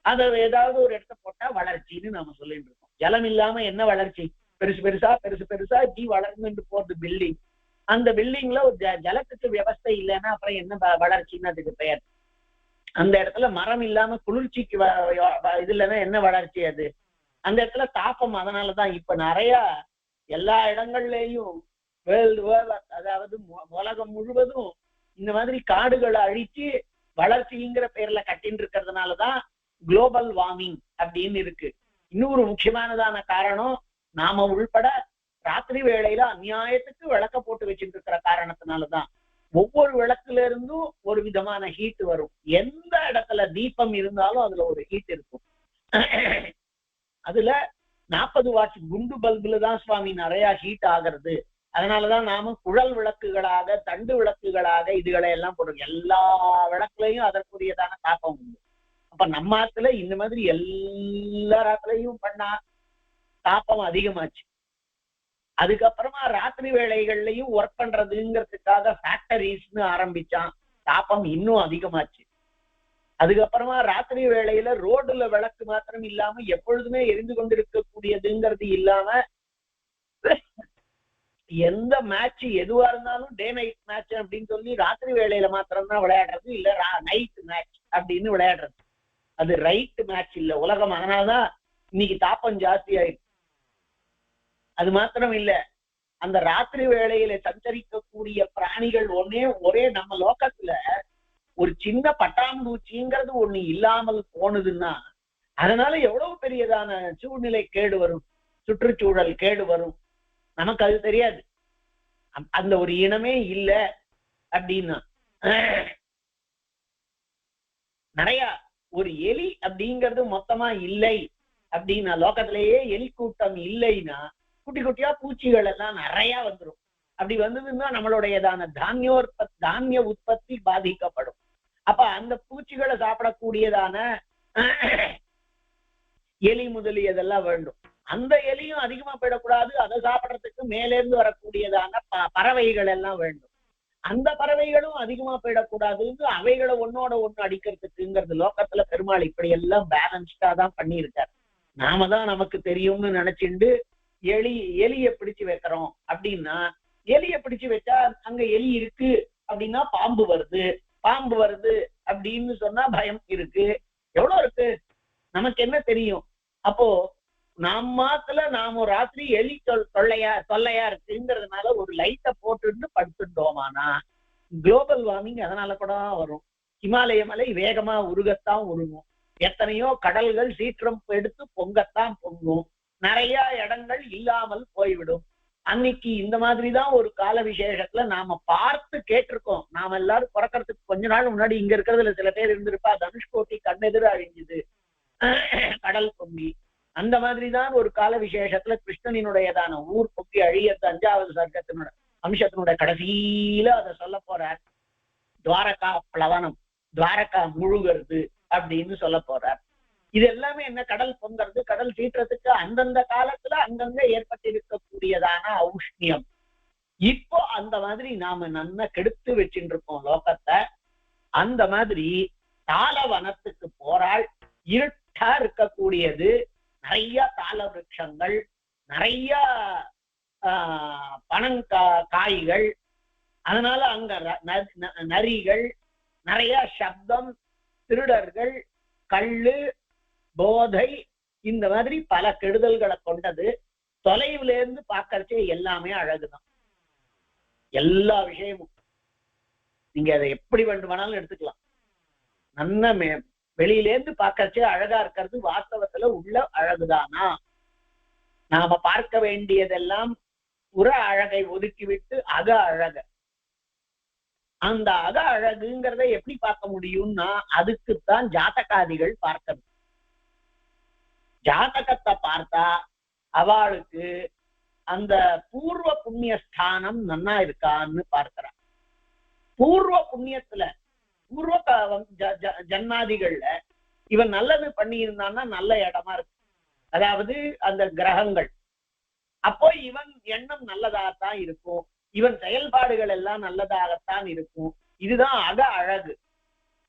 அதை ஏதாவது ஒரு இடத்த போட்டா வளர்ச்சின்னு நாம சொல்லிட்டு இருக்கோம். ஜலம் இல்லாம என்ன வளர்ச்சி? பெருசு பெருசா இப்படி வளர்ந்துட்டு போறது பில்டிங். அந்த பில்டிங்ல ஒரு ஜலத்துக்கு வியவஸ்தை இல்லைன்னா அப்புறம் என்ன வளர்ச்சின்னு அதுக்கு பெயர். அந்த இடத்துல மரம் இல்லாம குளிர்ச்சிக்கு இதுலன்னா என்ன வளர்ச்சி அது? அந்த இடத்துல தாப்பம். அதனாலதான் இப்ப நிறைய எல்லா இடங்கள்லயும் அதாவது உலகம் முழுவதும் இந்த மாதிரி காடுகளை அழிச்சு வளர்ச்சிங்கிற பேர்ல கட்டின்னு இருக்கிறதுனாலதான் குளோபல் வார்மிங் அப்படின்னு இருக்கு. இன்னொரு முக்கியமானதான காரணம், நாம உள்பட ராத்திரி வேளையில அநியாயத்துக்கு விளக்க போட்டு வச்சுட்டு இருக்கிற காரணத்தினாலதான். ஒவ்வொரு விளக்குல இருந்தும் ஒரு விதமான ஹீட் வரும். எந்த இடத்துல தீபம் இருந்தாலும் அதுல ஒரு ஹீட் இருக்கும். அதுல 40 வாட்ஸ் குண்டு பல்புல தான் சுவாமி நிறைய ஹீட் ஆகிறது. அதனாலதான் நாம குழல் விளக்குகளாக, தண்டு விளக்குகளாக இதுகளை எல்லாம் போடுறோம். எல்லா விளக்குலையும் அதற்குரியதான தாக்கம் உண்டு. அப்ப நம்ம ஆத்துல இந்த மாதிரி எல்லா ராத்திரையும் பண்ணா தாப்பம் அதிகமாச்சு. அதுக்கப்புறமா ராத்திரி வேளைகள்லயும் ஒர்க் பண்றதுங்கிறதுக்காக ஃபேக்டரிஸ்னு ஆரம்பிச்சான், தாப்பம் இன்னும் அதிகமாச்சு. அதுக்கப்புறமா ராத்திரி வேளையில ரோடுல விளக்கு மாத்திரம் இல்லாம எப்பொழுதுமே எரிந்து கொண்டிருக்கக்கூடியதுங்கிறது இல்லாம எந்த மேட்ச் எதுவா இருந்தாலும் டே நைட் மேட்ச் அப்படின்னு சொல்லி ராத்திரி வேளையில மாத்திரம்தான் விளையாடுறது, இல்ல நைட் மேட்ச் அப்படின்னு விளையாடுறது. அது ரைட் மேட்ச் இல்ல உலகம். அதனாலதான் இன்னைக்கு தாப்பம் ஜாஸ்தி ஆயிருக்கு. அது மாத்திரம் இல்ல, அந்த ராத்திரி வேளையில சஞ்சரிக்கக்கூடிய பிராணிகள் ஒரே நம்ம லோகத்துல ஒரு சின்ன பட்டாம்பூச்சிங்கிறது ஒண்ணு இல்லாமல் போனதுன்னா அதனால எவ்வளவு பெரியதான சூழ்நிலை கேடு வரும், சுற்றுச்சூழல் கேடு வரும். நமக்கு அது தெரியாது. அந்த ஒரு இனமே இல்ல அப்படின்னா நிறைய ஒரு எலி அப்படிங்கிறது மொத்தமா இல்லை அப்படின்னா, லோகத்திலேயே எலி கூட்டம் இல்லைன்னா குட்டி குட்டியா பூச்சிகள் எல்லாம் நிறைய வந்துடும். அப்படி வந்ததுன்னா நம்மளுடையதான தானிய உற்பத்தி பாதிக்கப்படும். அப்ப அந்த பூச்சிகளை சாப்பிடக்கூடியதான எலி முதலியதெல்லாம் வேண்டும். அந்த எலியும் அதிகமா போயிடக்கூடாது. அதை சாப்பிடறதுக்கு மேலேருந்து வரக்கூடியதான பறவைகள் எல்லாம் வேண்டும். அந்த பறவைகளும் அதிகமா போயிடக்கூடாதுன்னு அவைகளை ஒன்னோட ஒண்ணு அடிக்கிறதுக்குங்கிறது லோகத்துல பெருமாள் இப்படி எல்லாம் பேலன்ஸ்டா தான் பண்ணியிருக்காரு. நாம தான் நமக்கு தெரியும்னு நினைச்சுண்டு எலிய பிடிச்சு வைக்கிறோம் அப்படின்னா, எலிய பிடிச்சு வச்சா அங்க எலி இருக்கு அப்படின்னா பாம்பு வருது அப்படின்னு சொன்னா பயம் இருக்கு. எவ்வளவு இருக்கு நமக்கு என்ன தெரியும்? அப்போ நாம ராத்திரி எலி தொல்லையா இருக்குங்கிறதுனால ஒரு லைட்டை போட்டுட்டு படுத்துட்டோமானா குளோபல் வார்மிங் அதனால கூட வரும். இமாலய மலை வேகமா உருகத்தான் உருகும். எத்தனையோ கடல்கள் சீற்றம் எடுத்து பொங்கத்தான் பொங்கும். நிறைய இடங்கள் இல்லாமல் போய்விடும். அன்னைக்கு இந்த மாதிரிதான் ஒரு கால விசேஷத்துல நாம பார்த்து கேட்டிருக்கோம். நாம எல்லாரும் பிறக்கிறதுக்கு கொஞ்ச நாள் முன்னாடி இங்க இருக்கிறதுல சில பேர் இருந்திருப்பா, தனுஷ்கோட்டி கண்ணெதிர அழிஞ்சுது, கடல் பொங்கி. அந்த மாதிரிதான் ஒரு கால விசேஷத்துல கிருஷ்ணனினுடையதான ஊர் பொங்கி அழியது 5வது சர்க்கத்தினோட அம்சத்தினுடைய கடைசியில அதை சொல்ல போறார். துவாரகா பிளவனம், துவாரகா முழுகிறது அப்படின்னு சொல்ல போறார். இது எல்லாமே என்ன, கடல் பொங்கிறது, கடல் சீற்றத்துக்கு அந்தந்த காலத்துல அங்கங்க ஏற்பட்டிருக்கக்கூடியதான ஔஷ்ணியம். இப்போ அந்த மாதிரி நாம நல்லா கெடுத்து வச்சுட்டு இருக்கோம் லோகத்தை. அந்த மாதிரி தாளவனத்துக்கு போறாள். இருட்டா இருக்கக்கூடியது, நிறைய தாள விருட்சங்கள், நிறைய காய்கள், அதனால அங்க நரிகள், நிறைய சப்தம், திருடர்கள், கள்ளு, போதை, இந்த மாதிரி பல கெடுதல்களை கொண்டது. தொலைவுல இருந்து பார்க்கறச்சே எல்லாமே அழகுதான். எல்லா விஷயமும் நீங்க அதை எப்படி வேண்டுமானாலும் எடுத்துக்கலாம். நல்ல வெளியிலேருந்து பார்க்கறச்சே அழகா இருக்கிறது வாஸ்தவத்துல உள்ள அழகுதானா? நாம பார்க்க வேண்டியதெல்லாம் புற அழகை ஒதுக்கிவிட்டு அக அழக, அந்த அக அழகுங்கிறத எப்படி பார்க்க முடியும்னா அதுக்குத்தான் ஜாதகாதிகள் பார்க்கணும். ஜாதகத்தை பார்த்தா அவளுக்கு அந்த பூர்வ புண்ணிய ஸ்தானம் நன்னா இருக்கான்னு பார்க்கிறான். பூர்வ புண்ணியத்துல பூர்வ ஜன்மாதிகள்ல இவன் நல்லது பண்ணி இருந்தான்னா நல்ல இடமா இருக்கு. அதாவது அந்த கிரகங்கள், அப்போ இவன் எண்ணம் நல்லதாகத்தான் இருக்கும், இவன் செயல்பாடுகள் எல்லாம் நல்லதாகத்தான் இருக்கும். இதுதான் அக அழகு.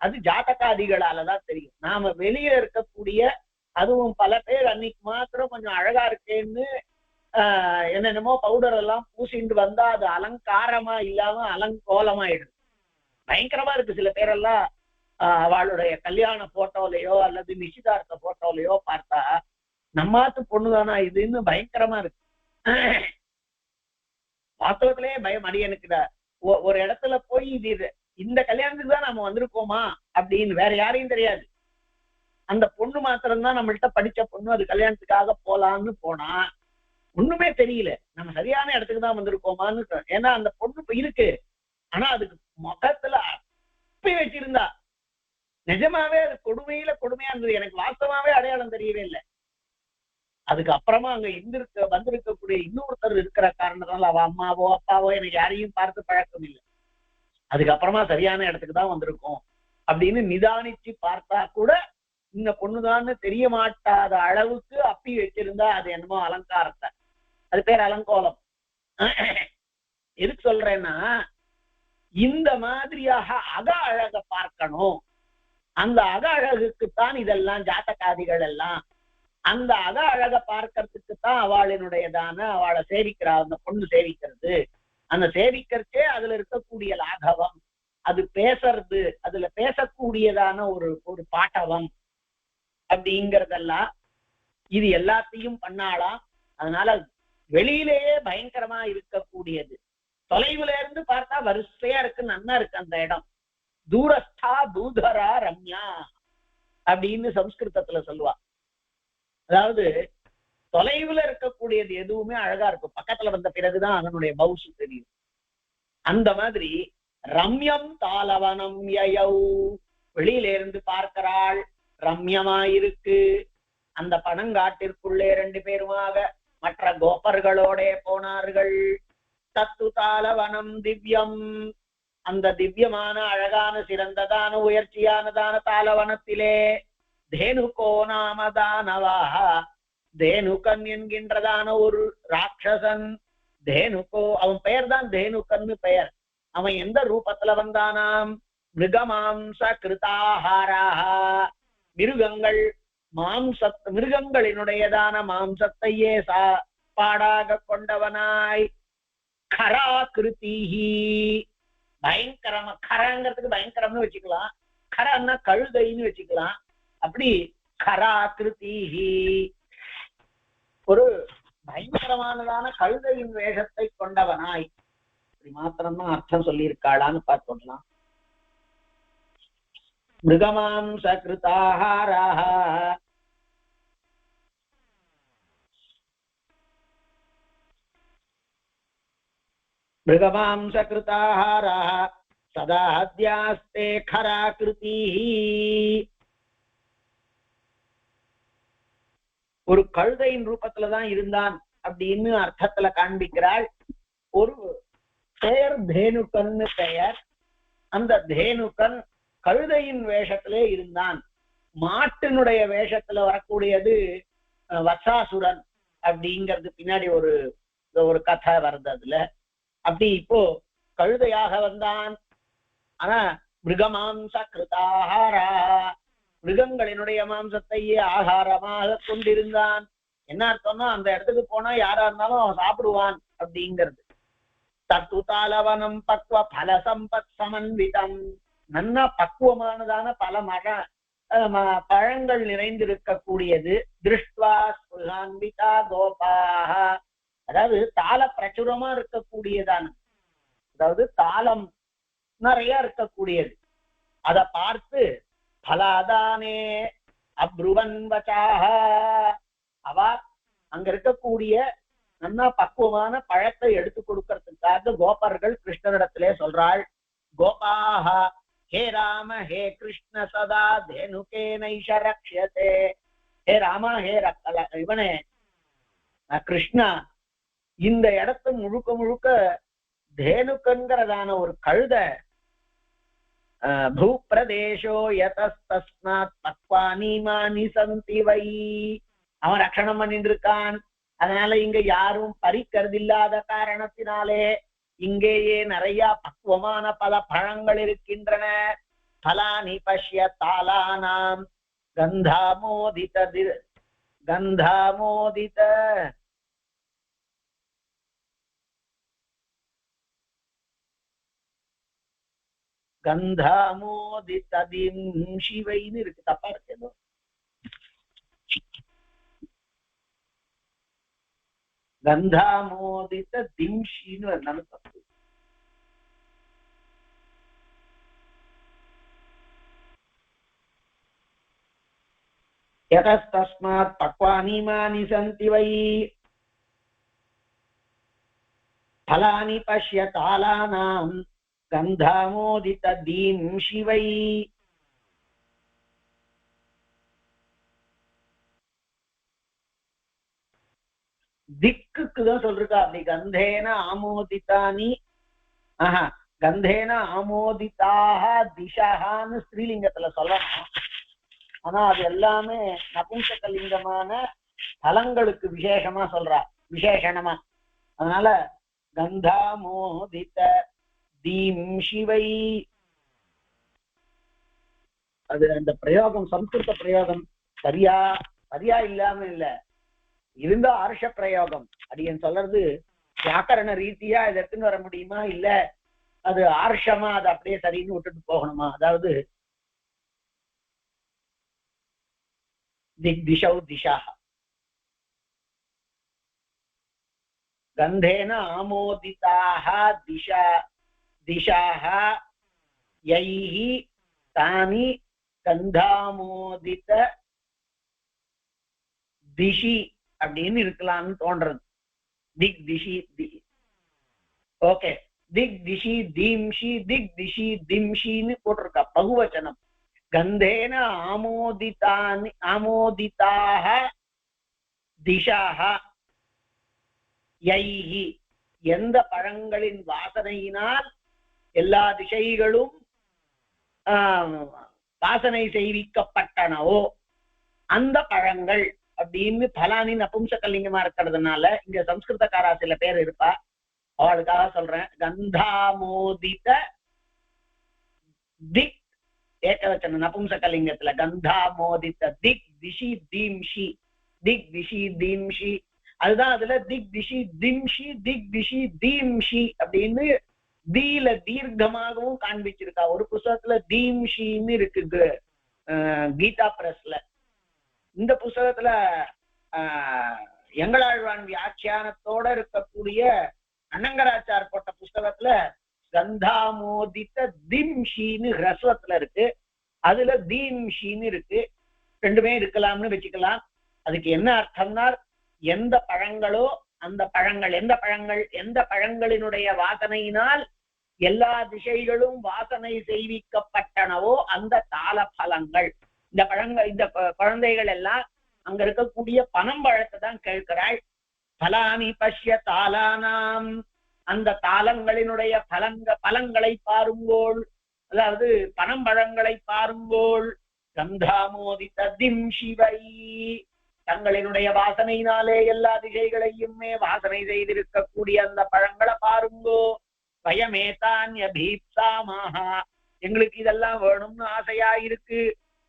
அது ஜாதகாதிகளாலதான் தெரியும். நாம வெளியே இருக்கக்கூடிய, அதுவும் பல பேர் அன்னைக்கு மாத்திரம் கொஞ்சம் அழகா இருக்கேன்னு என்னென்னமோ பவுடர் எல்லாம் பூசிட்டு வந்தா அது அலங்காரமா இல்லாம அலங்கோலமாயிடுது. பயங்கரமா இருக்கு. சில பேரெல்லாம் அவளுடைய கல்யாண போட்டோலயோ அல்லது நிச்சயதார்த்த போட்டோலயோ பார்த்தா நம்மாத்து பொண்ணுதானா இதுன்னு பயங்கரமா இருக்கு. வாஸ்தவத்திலேயே பயம் அடியனுக்கு. ஒரு இடத்துல போய் இது இந்த கல்யாணத்துக்கு தான் நம்ம வந்திருக்கோமா அப்படின்னு வேற யாரையும் தெரியாது. அந்த பொண்ணு மாத்திரம்தான் நம்மள்கிட்ட படிச்ச பொண்ணு, அது கல்யாணத்துக்காக போலான்னு போனா ஒண்ணுமே தெரியல, நம்ம சரியான இடத்துக்கு தான் வந்திருக்கோமான்னு. ஏன்னா அந்த பொண்ணு இருக்கு, ஆனா அதுக்கு முகத்துல அப்பி வச்சிருந்தா நிஜமாவே அது கொடுமையா இருந்தது. எனக்கு வாஸ்தவாவே அடையாளம் தெரியவே இல்லை. அதுக்கு அப்புறமா அங்க வந்திருக்கக்கூடிய இன்னொருத்தர் இருக்கிற காரணத்தினால அவ அம்மாவோ அப்பாவோ எனக்கு யாரையும் பார்த்து பழக்கம் இல்லை. அதுக்கப்புறமா சரியான இடத்துக்கு தான் வந்திருக்கோம் அப்படின்னு நிதானிச்சு பார்த்தா கூட இந்த பொண்ணுதான்னு தெரிய மாட்டாத அளவுக்கு அப்பி வச்சிருந்தா அது என்னமோ அலங்காரத்தை. அது பேர் அலங்கோலம். எதுக்கு சொல்றேன்னா, இந்த மாதிரியாக அக அழக பார்க்கணும். அந்த அக அழகுக்குத்தான் இதெல்லாம் ஜாத்தகாதிகள் எல்லாம். அந்த அக அழக பார்க்கறதுக்குத்தான் அவளினுடையதான அவளை சேவிக்கிறா, அந்த பொண்ணு சேவிக்கிறது. அந்த சேவிக்கிறச்சே அதுல இருக்கக்கூடிய லாகவம், அது பேசுறது, அதுல பேசக்கூடியதான ஒரு பாட்டவம் அப்படிங்கறதெல்லாம் இது எல்லாத்தையும் பண்ணாலாம். அதனால வெளியிலேயே பயங்கரமா இருக்கக்கூடியது, தொலைவுல இருந்து பார்த்தா வரிசையா இருக்கு, நன்னா இருக்கு அந்த இடம். தூரஸ்தா தூதரா ரம்யா அப்படின்னு சம்ஸ்கிருதத்துல சொல்லுவா. அதாவது தொலைவுல இருக்கக்கூடியது எதுவுமே அழகா இருக்கும், பக்கத்துல வந்த பிறகுதான் அதனுடைய பவுசு தெரியும். அந்த மாதிரி ரம்யம் தாளவனம் யயௌ, வெளியில இருந்து பார்க்கிறாள், ரம்யமாயிருக்கு. அந்த பனங்காட்டிற்குள்ளே 2 பேருமாக மற்ற கோபர்களோட போனார்கள். தத்து தாளவனம் திவ்யம், அந்த திவ்யமான அழகான சிறந்ததான உயர்ச்சியானதான தாளவனத்திலே தேனுகோ நாமதானவாக, தேனுகன் என்கின்றதான ஒரு ராட்சசன். தேனுகோ அவன் பெயர் தான் தேனுகன்னு பெயர். அவன் எந்த ரூபத்துல வந்தானாம்? மிருகமாம்ச கிருதாஹாராக, மிருகங்கள் மிருகங்களினுடையதான மாம்சத்தையே பாடாக கொண்டவனாய். கராகிருதிஹி, பயங்கரமா, கரங்கிறதுக்கு பயங்கரம்னு வச்சுக்கலாம், கரன்னா கழுதைன்னு வச்சுக்கலாம். அப்படி கராகிருதிஹி, ஒரு பயங்கரமானதான கழுதையின் வேஷத்தை கொண்டவனாய். இப்படி மாத்திரம்தான் அர்த்தம் சொல்லியிருக்காளான்னு பார்த்தோம்னா, மிருகமாம்ச கிருதாஹாராஹ, மிருகமாம்ச கிருதாஹாராஹ சதா ஹத்யாஸ்தே கராகிருதிஹி. ஒரு கழுதையின் ரூபத்துலதான் இருந்தான் அப்படின்னு அர்த்தத்துல காண்பிக்கிறாள். ஒரு பெயர் தேனுகன்னு பெயர். அந்த தேனுகன் கழுதையின் வேஷத்திலே இருந்தான். மாட்டினுடைய வேஷத்துல வரக்கூடியது வத்சாசுரன் அப்படிங்கிறது பின்னாடி ஒரு கதை வருது அதுல. அப்படி இப்போ கழுதையாக வந்தான். ஆனா மிருகமாம்ச கிருதாஹாரா, மிருகங்களினுடைய மாம்சத்தையே ஆகாரமாக கொண்டிருந்தான். என்ன அர்த்தம்னா, அந்த இடத்துக்கு போனா யாரா இருந்தாலும் அவன் சாப்பிடுவான் அப்படிங்கிறது. தத்து தாளவனம் பக்வ பல சம்பத் சமன்விதம், நன்னா பக்குவமானதான பல பழங்கள் நிறைந்திருக்கக்கூடியது. திருஷ்டுவா ஸ்புகான்விதா கோபாக, அதாவது தாள பிரச்சுரமா இருக்கக்கூடியதான, அதாவது தாளம் நிறைய இருக்கக்கூடியது. அதை பார்த்து பலாதானே அப்ருவன் வச்சாக, அவ அங்க இருக்கக்கூடிய நல்லா பக்குவமான பழத்தை எடுத்து கொடுக்கறதுக்காக கோபர்கள் கிருஷ்ணனிடத்திலே சொல்றாள். கோபாக ஹே ராம ஹே கிருஷ்ண சதா தேனுகே நைஷ ரக்ஷதே. ஹே ராமா, ஹே இவனே கிருஷ்ணா, இந்த இடத்து முழுக்க முழுக்க தேனுக்கன்கிறதான ஒரு கழுத பூப்பிரதேசோ யதஸ்தஸ்மாத் பக்வானி மானி சந்தி வை, அவன் ரட்சணம் பண்ணிட்டு இருக்கான். அதனால இங்க யாரும் பறிக்கிறது இல்லாத காரணத்தினாலே இங்கேயே நிறைய பக்குவமான பல பழங்கள் இருக்கின்றன. பலானி பஷ்ய தாலானாம் கந்தாமோதித கந்தாமோதித திம்ஷிவைன்னு இருக்கு. தப்பா இருக்கு ஏதோ. கந்தாமோதித திம்ஷின்னு வரணும். தப்பு. यतस्तस्मात् पक्वानीमानि सन्ति वै फलानि पश्य कालानां गन्धामोदितदींषि वै. திக்குக்கு தான் சொல்றா அப்படி. கந்தேன ஆமோதிதானி கந்தேன ஆமோதிதாக திஷான்னு ஸ்ரீலிங்கத்துல சொல்லணும். ஆனா அது எல்லாமே நபும்சகலிங்கமான பலங்களுக்கு விசேஷமா சொல்றா, விசேஷணமா. அதனால கந்தாமோதித தீம்ஷிவை, அது அந்த பிரயோகம் சம்ஸ்கிருத பிரயோகம் சரியா இல்லாம இல்ல, இருந்த ஆர்ஷ பிரயோகம். அடியன் சொல்றது வியாக்கரண ரீதியா இதை எடுத்துன்னு வர முடியுமா, இல்ல அது ஆர்ஷமா அதை அப்படியே சரின்னு விட்டுட்டு போகணுமா? அதாவது திக்திஷௌ திஷாஹ கந்தேன ஆமோதிதாக திஷாஹ யைஹி தானி கந்தாமோதித திஷி அப்படின்னு இருக்கலாம்னு தோன்றது. திக் திஷி ஓகே, திக் திஷி தீம்ஷி திக் திஷி திம்ஷின்னு போட்டிருக்கா பகுவச்சனம். கந்தேன ஆமோதிதாக திஷாஹ யைஹி, எந்த பழங்களின் வாசனையினால் எல்லா திசைகளும் வாசனை செய்விக்கப்பட்டனவோ அந்த பழங்கள் அப்படின்னு பலானி நபும்சகலிங்கமா இருக்கிறதுனால இங்க சம்ஸ்கிருதக்காரா சில பேர் இருப்பா, அவளுக்காக சொல்றேன். கந்தாமோதித திக் ஏகவச்சன நபும்சகலிங்கத்துல கந்தாமோதித திக் திஷி தீம்ஷி திக் திஷி தீம்ஷி, அதுதான் அதுல திக் திஷி திம்ஷி திக் திஷி தீம்ஷி அப்படின்னு தீல தீர்க்கமாகவும் காண்பிச்சிருக்கா. ஒரு புஸ்தகத்துல தீம்ஷின்னு இருக்கு கீதா பிரஸ்ல. இந்த புஸ்தகத்துல எங்களாழ்வான் வியாக்கியானத்தோட இருக்கக்கூடிய அண்ணங்கராச்சார் போட்ட புஸ்தகத்துல கந்தாமோதித திம்ஷின்னு ஹ்ரஸ்வத்துல இருக்கு, அதுல தீம்ஷின்னு இருக்கு. ரெண்டுமே இருக்கலாம்னு வச்சுக்கலாம். அதுக்கு என்ன அர்த்தம்னா, எந்த பழங்களோ அந்த பழங்கள், எந்த பழங்களினுடைய வாசனையினால் எல்லா திசைகளும் வாசனை செய்விக்கப்பட்டனவோ அந்த தாள பழங்கள். இந்த பழங்கள், இந்த குழந்தைகள் எல்லாம் அங்க இருக்கக்கூடிய பனம்பழத்தை தான் கேட்கிறாள். பலானி பஷ்ய தாளானாம், அந்த தாளங்களினுடைய பழங்களை பாருங்கோள், அதாவது பனம்பழங்களை பாருங்கோள். கந்தாமோதித திம்ஷிவை, தங்களினுடைய வாசனையினாலே எல்லா திசைகளையுமே வாசனை செய்திருக்கக்கூடிய அந்த பழங்களை பாருங்கோ. பயமேதான்யபீப்சாமாக, எங்களுக்கு இதெல்லாம் வேணும்னு ஆசையா இருக்கு.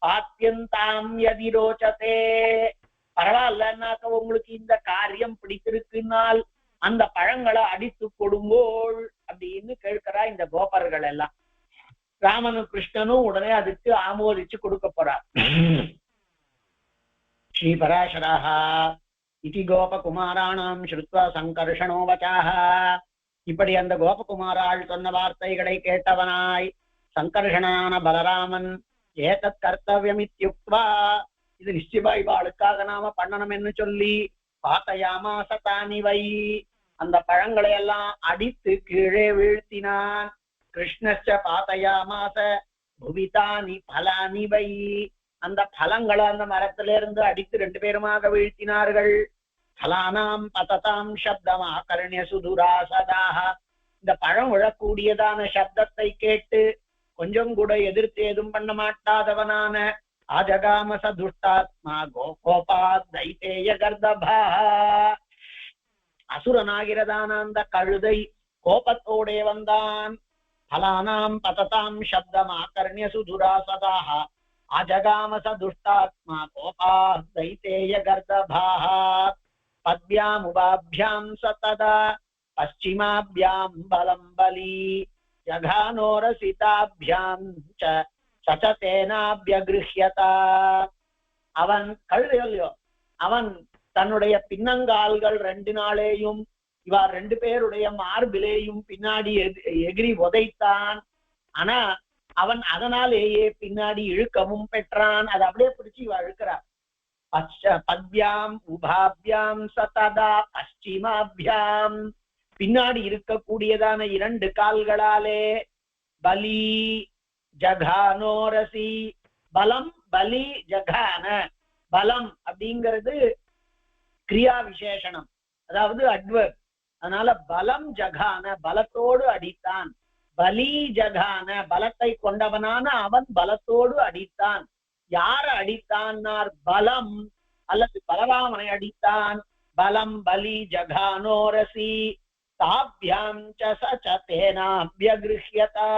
ஆத்யந்தாம் யதிரோச்சதே, பரவாயில்லன்னாக்க உங்களுக்கு இந்த காரியம் பிடித்திருக்குனால் அந்த பழங்களை அடித்து கொடுங்கோள் அப்படின்னு கேட்கிறா இந்த கோபர்கள் எல்லாம். ராமனும் கிருஷ்ணனும் உடனே அதுக்கு ஆமோதிச்சு கொடுக்க போறார். ஸ்ரீ பராசராஹ இதி கோபகுமாராணாம் ஸ்ருத்வா சங்கர்ஷணோ வச்சாஹ, இப்படி அந்த கோபகுமாரால் சொன்ன வார்த்தைகளை கேட்டவனாய் சங்கர்ஷனான பலராமன் ஏதத் கர்த்தவியம் இத்யுக்த்வா, இது நிச்சயமா இவாளுக்காக நாம பண்ணணும்னு சொல்லி பாத்தயாமாச தானி வை, அந்த பழங்களை எல்லாம் அடித்து கீழே வீழ்த்தினான். கிருஷ்ணச்ச பாத்தயாமாச புவிதானி பலானி வை, அந்த பழங்களை அந்த மரத்திலிருந்து அடித்து ரெண்டு பேருமாக வீழ்த்தினார்கள். பலானாம் பததாம் சப்தம் ஆகர்ணிய சுதுராசதாக, இந்த பழம் விழக்கூடியதான சப்தத்தை கேட்டு கொஞ்சம் கூட எதிர்த்து ஏதும் பண்ண மாட்டாதவனான ஆஜகாமச துஷ்டாத்மா கோபாத் தைத்தேய கர்தபா, அசுரனாகிறதான அந்த கழுதை கோபத்தோடே வந்தான். பலானாம் பததாம் சப்தம் ஆகர்ணிய சுதுராசதாக ஆஜகாமச துஷ்டாத்மா கோபாத் தைத்தேய கர்தபா, பத்யாம் உபாபியாம் சததா பশ্চিமாபியாம் பலம் பலி, ஜகானோரசிதாபியாம் சச்சதேனாப்யகிருஹ்யதா. அவன் கழுதையோ அவன் தன்னுடைய பின்னங்கால்கள் ரெண்டு நாளேயும் இவா ரெண்டு பேருடைய மார்பிலேயும் பின்னாடி எகிரி உதைத்தான். ஆனா அவன் அதனாலேயே பின்னாடி இழுக்கவும் பெற்றான். அதை அப்படியே பிடிச்சு இவ இழுக்கிறார். பத்யாம் உபாபியாம் சததா பশ্চিமாபியாம், பின்னாடி இருக்கக்கூடியதான இரண்டு கால்களாலே பலி ஜகானோரசி, பலம் பலி ஜகான, பலம் அப்படிங்கிறது கிரியா விசேஷனம், அதாவது அட்வர்ப். அதனால பலம் ஜகான, பலத்தோடு அடித்தான். பலி ஜகான, பலத்தை கொண்டவனான அவன் பலத்தோடு அடித்தான். யார அடித்தான்னார்? பலம் அல்லது பலராமனை அடித்தான். பலம் பலி ஜகானோரசி தாபியாம் சசதேனாப்யகிருஹ்யதா.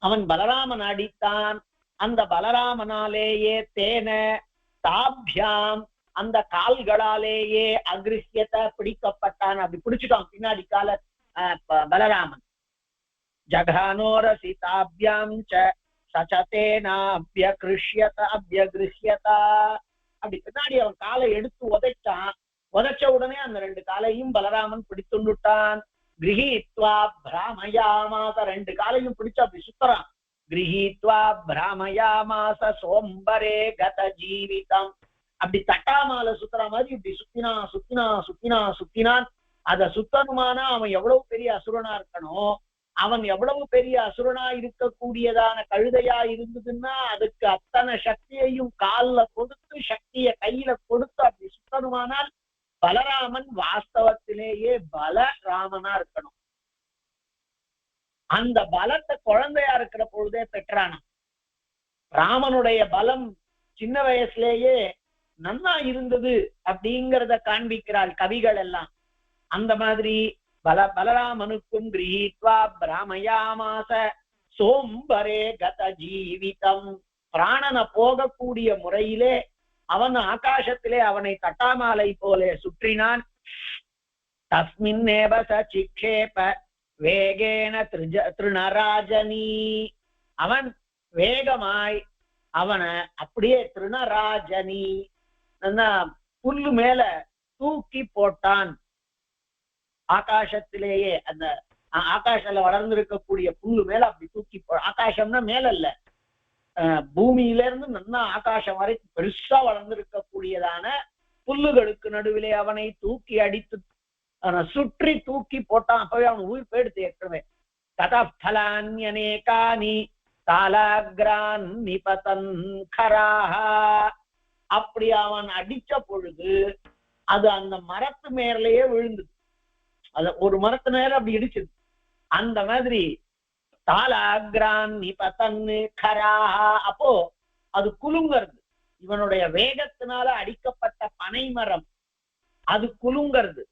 அவன் பலராமன் அடித்தான். அந்த பலராமனாலேயே தேன தாபியாம், அந்த கால்களாலேயே அகிருஹ்யத பிடிக்கப்பட்டான். அப்படி பிடிச்சுட்டான் பின்னாடி கால பலராமன். ஜகானோரசி தாபியாம் சச்சதேனாப்யகிருஹ்யத அப்யகிருஹ்யதா. அப்படி பின்னாடி அவன் காலை எடுத்து உதைச்சான். உதைச்ச உடனே அந்த ரெண்டு காலையும் பலராமன் பிடித்துட்டான். கிரஹீத்வா பிராமயாமாச, ரெண்டு காலையும் பிடிச்சு அப்படி சுத்தறான். கிரஹீத்வா பிராமயாமாச சோம்பரே கத ஜீவிதம். அப்படி தட்டாமால சுத்துற மாதிரி இப்படி சுத்தினான். அத சுத்தனுமானா அவன் எவ்வளவு பெரிய அசுரனா இருக்கணும். அவன் எவ்வளவு பெரிய அசுரனா இருக்கக்கூடியதான கழுதையா இருந்ததுன்னா அதுக்கு அத்தனை சக்தியையும் கால்ல கொடுத்து சக்திய கையில கொடுத்து அப்படி சுத்தனுமானால் பலராமன் வாஸ்தவத்திலேயே பலராமனா இருக்கணும். அந்த பலத்தை குழந்தையா இருக்கிற பொழுதே பெற்றானாம். ராமனுடைய பலம் சின்ன வயசுலேயே நன்னா இருந்தது அப்படிங்கிறத காண்பிக்கிறாள் கவிகள் எல்லாம். அந்த மாதிரி பலராமனுக்கும் கிரஹீத்வா பிராமயாமாச சோம்பரே கத ஜீவிதம், பிராணனை போகக்கூடிய முறையிலே அவன் ஆகாசத்திலே அவனை தட்டாமாலை போல சுற்றினான். தஸ்மின்னேவ ச சிக்ஷேப வேகேன திருணராஜனி, அவன் வேகமாய் அவனை அப்படியே திருணராஜனி புல்லு மேல தூக்கி போட்டான். ஆகாசத்திலேயே அந்த ஆகாஷத்துல வளர்ந்திருக்கக்கூடிய புல்லு மேல அப்படி தூக்கி ஆகாசம்னா மேல இல்ல, பூமியில இருந்து நல்லா ஆகாசம் வரைக்கும் பெருசா வளர்ந்திருக்கக்கூடியதான புல்லுகளுக்கு நடுவிலே அவனை தூக்கி அடித்து சுற்றி தூக்கி போட்டான். அப்பவே அவன் உயிர் போயிடுத்து ஏற்கனவே. ததஃபலான்யனேகானி தாலாக்ரான் நிபதன் கராஹ, அப்படி அவன் அடிச்ச பொழுது அது அந்த மரத்து மேலேயே விழுந்தது. அது ஒரு மரத்து மேல அப்படி இடிச்சது. அந்த மாதிரி தாலாக்ரான் நிபதன் கராஹ, அப்போ அது குலுங்கிறது. இவனுடைய வேகத்தினால அடிக்கப்பட்ட பனை மரம் அது குலுங்கிறது.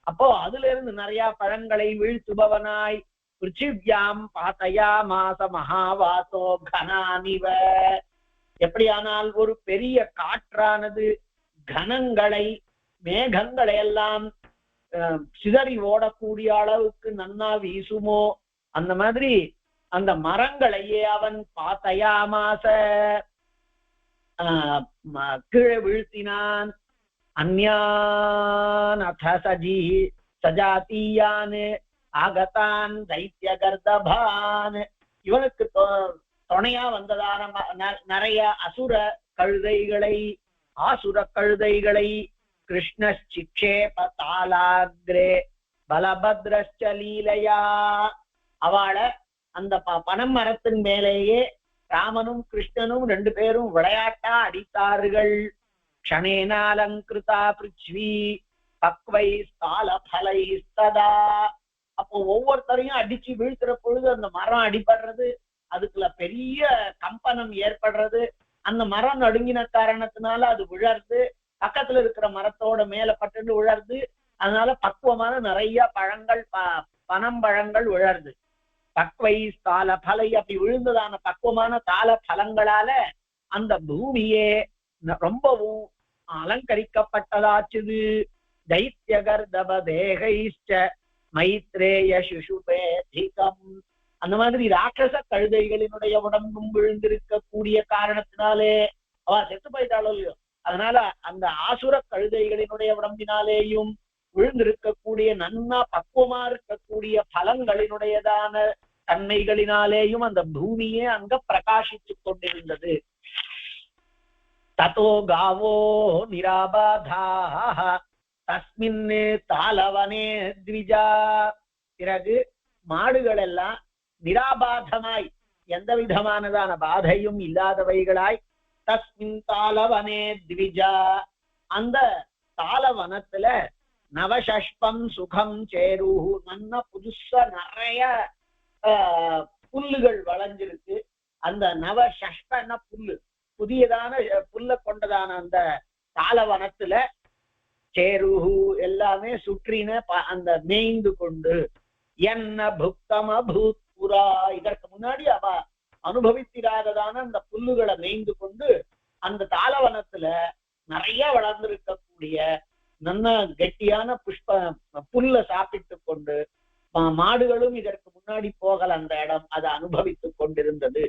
அப்போ அதுல இருந்து நிறைய பழங்களை வீழ்த்துபவனாய் பிருச்சிவ்யாம் பாத்தையா மாச மகாவாசோ கனானிவ, எப்படியானால் ஒரு பெரிய காற்றானது கனங்களை மேகங்களை எல்லாம் சிதறி ஓடக்கூடிய அளவுக்கு நன்னா வீசுமோ அந்த மாதிரி அந்த மரங்களையே அவன் பாத்தையா மாச கீழே வீழ்த்தினான். அந்யான் அத சஜாத்தியான் ஆகத்தான் தைத்திய கர்தபான், இவனுக்கு துணையா வந்ததான நிறைய அசுர கழுதைகளை ஆசுர கழுதைகளை கிருஷ்ண சிக்ஷேப தாலாக்ரே பலபத்ரஸ்ச லீலையா, அவளை அந்த பனம் மரத்தின் மேலேயே ராமனும் கிருஷ்ணனும் ரெண்டு பேரும் விளையாட்டா அடித்தார்கள். க்ஷணேனாலங்கிருதா பிருத்வி பக்வை ஸ்தால பலை சதா, அப்போ ஒவ்வொருத்தரையும் அடிச்சு வீழ்த்துற பொழுது அந்த மரம் அடிபடுறது, அதுக்குள்ள பெரிய கம்பனம் ஏற்படுறது. அந்த மரம் நடுங்கின காரணத்தினால அது விழருது, பக்கத்துல இருக்கிற மரத்தோட மேல பட்டு விழருது. அதனால பக்குவமான நிறைய பழங்கள் பனம்பழங்கள் விழருது. பக்வை தால பலை, அப்படி விழுந்ததான பக்குவமான தால பலங்களால அந்த பூமியே ரொம்பவும் அலங்கரிக்கப்பட்டதாச்சுது. தைத்திய கர்தப தேகைஷ்ட மைத்ரேய சிசுபேதிகம். அந்த மாதிரி ராட்சச கழுதைகளினுடைய உடம்பும் விழுந்திருக்கக்கூடிய காரணத்தினாலே அவ செத்து போயிட்டாளோ இல்லையோ, அதனால அந்த ஆசுர கழுதைகளினுடைய உடம்பினாலேயும் விழுந்திருக்கக்கூடிய நன்னா பக்குவமா இருக்கக்கூடிய பலங்களினுடையதான தன்மைகளினாலேயும் அந்த பூமியே அங்க பிரகாசித்துக் கொண்டிருந்தது. ததோ காவோ நிராபாதாக தஸ்மின் தாளவனே த்விஜா. பிறகு மாடுகள் எல்லாம் நிராபாதமாய் எந்த விதமானதான பாதையும் இல்லாதவைகளாய் தஸ்மின் தாளவனே த்விஜா, அந்த தாளவனத்துல நவசஷ்பம் சுகம் சேரு, நல்ல புதுசா நிறைய புல்லுகள் வளைஞ்சிருக்கு. அந்த நவசஷ்பன புல்லு, புதியதான புல்ல கொண்டதான அந்த தாளவனத்துல சேருஹு எல்லாமே சுற்றின அந்த மேய்ந்து கொண்டு என்ன புக்தம் அபூத்புரா, இதற்கு முன்னாடி அவ அனுபவித்திராததான அந்த புல்லுகளை மேய்ந்து கொண்டு அந்த தாளவனத்துல நிறைய வளர்ந்திருக்கக்கூடிய நல்ல கெட்டியான புல்ல சாப்பிட்டு கொண்டு மாடுகளும் இதற்கு முன்னாடி போகல அந்த இடம், அதை அனுபவித்துக் கொண்டிருந்தது.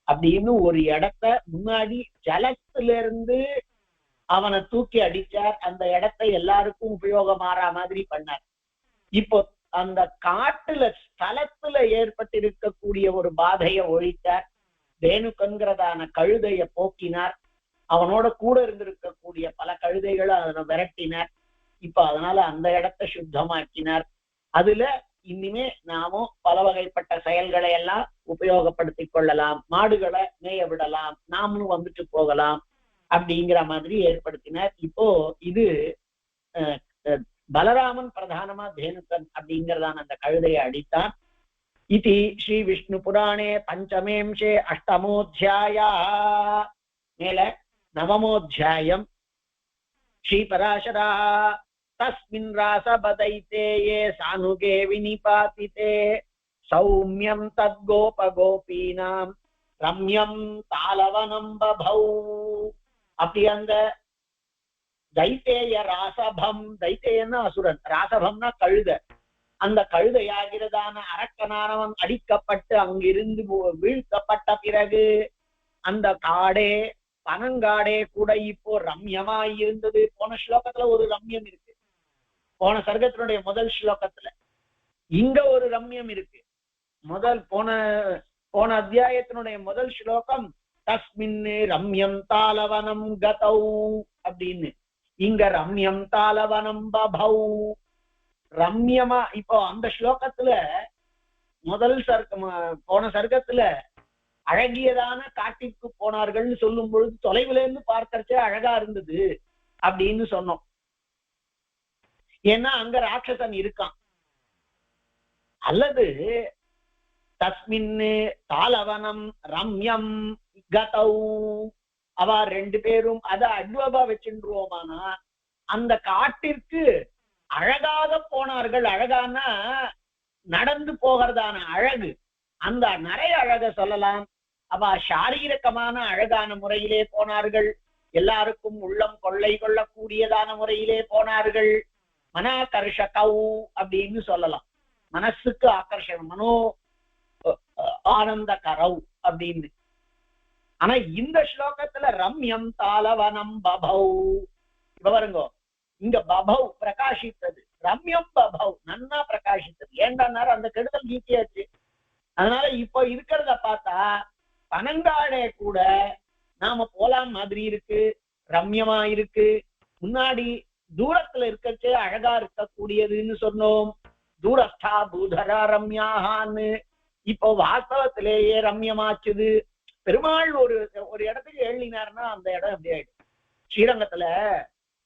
அப்படின்னு ஒரு இடத்த முன்னாடி ஜலத்திலிருந்து அவனை தூக்கி அடிச்சார். அந்த இடத்தை எல்லாருக்கும் உபயோகமாற மாதிரி பண்ணார். இப்போ அந்த காட்டுல ஸ்தலத்துல ஏற்பட்டிருக்கக்கூடிய ஒரு பாதையை ஒழித்தார். தேனுக்கன்கிறதான கழுதைய போக்கினார். அவனோட கூட இருந்திருக்கக்கூடிய பல கழுதைகளை அதனை விரட்டினார். இப்ப அதனால அந்த இடத்தை சுத்தமாக்கினார். அதுல இனிமே நாமும் பல வகைப்பட்ட செயல்களை எல்லாம் உபயோகப்படுத்திக் கொள்ளலாம், மாடுகளை மேய விடலாம், நாமளும் வந்துட்டு போகலாம் அப்படிங்கிற மாதிரி ஏற்படுத்தினார். இப்போ இது பலராமன் பிரதானமா தேனுக்கன் அப்படிங்கிறதான அந்த கழுதையை அடித்தான். இது ஸ்ரீ விஷ்ணு புராணே பஞ்சமேம்சே அஷ்டமோத்தியாயா. மேல நவமோத்தியாயம். ஸ்ரீ பராசரா தஸ்மின் ராசபதைதே யே சானுகே வினிபாதிதே சௌமியம் தத்கோப கோபீனாம் ரம்யம் தாளவனம் பபௌ. அப்படி அந்த தைத்தேய ராசபம், தைத்தேயன்னா அசுரன், ராசபம்னா கழுத. அந்த கழுதையாகிறதான அரக்கனானவன் அடிக்கப்பட்டு அங்கிருந்து வீழ்த்தப்பட்ட பிறகு அந்த காடே பனங்காடே கூட இப்போ ரம்யமாய் இருந்தது. போன ஸ்லோகத்துல ஒரு ரம்யம் இருக்கு, போன சர்க்கத்தினுடைய முதல் ஸ்லோகத்துல. இங்க ஒரு ரம்யம் இருக்கு. போன அத்தியாயத்தினுடைய முதல் ஸ்லோகம் தஸ்மின் ரம்யம் தாளவனம் கதௌ அப்படின்னு, இங்க ரம்யம் தாளவனம் பபௌ. ரம்யமா இப்போ அந்த ஸ்லோகத்துல போன சர்க்கத்துல அழகியதான காட்டிற்கு போனார்கள்னு சொல்லும் பொழுது தொலைவுல இருந்து பார்க்கறச்சே அழகா இருந்தது அப்படின்னு சொன்னோம். ஏன்னா அங்க ராட்சசன் இருக்கான். அல்லது தஸ்மின் தாளவனம் ரம்யம் கதௌ, அவ ரெண்டு பேரும் அதை அட்வபா வச்சுருவோமானா அந்த காட்டிற்கு அழகாக போனார்கள். அழகானா நடந்து போகிறதான அழகு, அந்த நிறைய அழக சொல்லலாம். அவ சாரீரகமான அழகான முறையிலே போனார்கள். எல்லாருக்கும் உள்ளம் கொள்ளை கொள்ளக்கூடியதான முறையிலே போனார்கள். மனாகர்ஷகௌ அப்படின்னு சொல்லலாம், மனசுக்கு ஆகர்ஷணம், மனோ ஆனந்த கரௌ அப்படின்னு. ஆனா இந்த ஸ்லோகத்துல ரம்யம் தாளவனம் பபௌ. இப்ப பாருங்க, இங்க பபௌ பிரகாசித்தது, ரம்யம் பபௌ நன்னா பிரகாசித்தது. ஏண்டாரு அந்த கெடுதல் நீக்கியாச்சு. அதனால இப்போ இருக்கிறத பார்த்தா பனங்காடே கூட நாம போலாம் மாதிரி இருக்கு, ரம்யமா இருக்கு. முன்னாடி தூரத்துல இருக்கச்சே அழகா இருக்கக்கூடியதுன்னு சொன்னோம், தூரஸ்தா பூதரா ரம்யாகான்னு. இப்போ வாஸ்தவத்திலேயே ரம்யமாச்சுது. பெருமாள் ஒரு இடத்துக்கு எழுதினாருன்னா அந்த இடம் எப்படி ஆயிடும். ஸ்ரீரங்கத்துல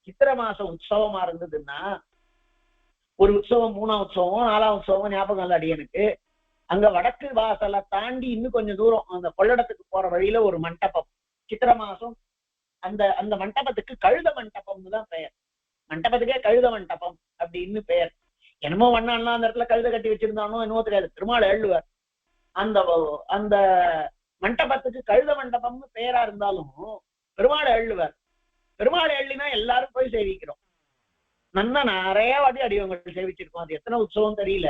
சித்திர மாச உற்சவமா இருந்ததுன்னா, ஒரு உற்சவம் 3ஆம் உற்சவம் 4ஆம் உற்சவம் ஞாபகம் இல்ல அடியனுக்கு. அங்க வடக்கு வாசலை தாண்டி இன்னும் கொஞ்சம் தூரம் அந்த கொள்ளடத்துக்கு போற வழியில ஒரு மண்டபம், சித்திர மாசம். அந்த மண்டபத்துக்கு கழுத மண்டபம்னு தான் பெயர். மண்டபத்துக்கே கழுத மண்டபம் அப்படின்னு பெயர். என்னமோ வண்ணான்னா அந்த இடத்துல கழுத கட்டி வச்சிருந்தானோ என்னமோ தெரியாது. பெருமாள் எழுதுவார். அந்த மண்டபத்துக்கு கழுத மண்டபம்னு பெயரா இருந்தாலும் பெருமாள் எழுதுவார். பெருமாள் எழுதினா எல்லாரும் போய் சேவிக்கிறோம். நன்னா நிறைய வாட்டி அடியவங்கள் சேவிச்சிருக்கோம். அது எத்தனை உற்சவம் தெரியல,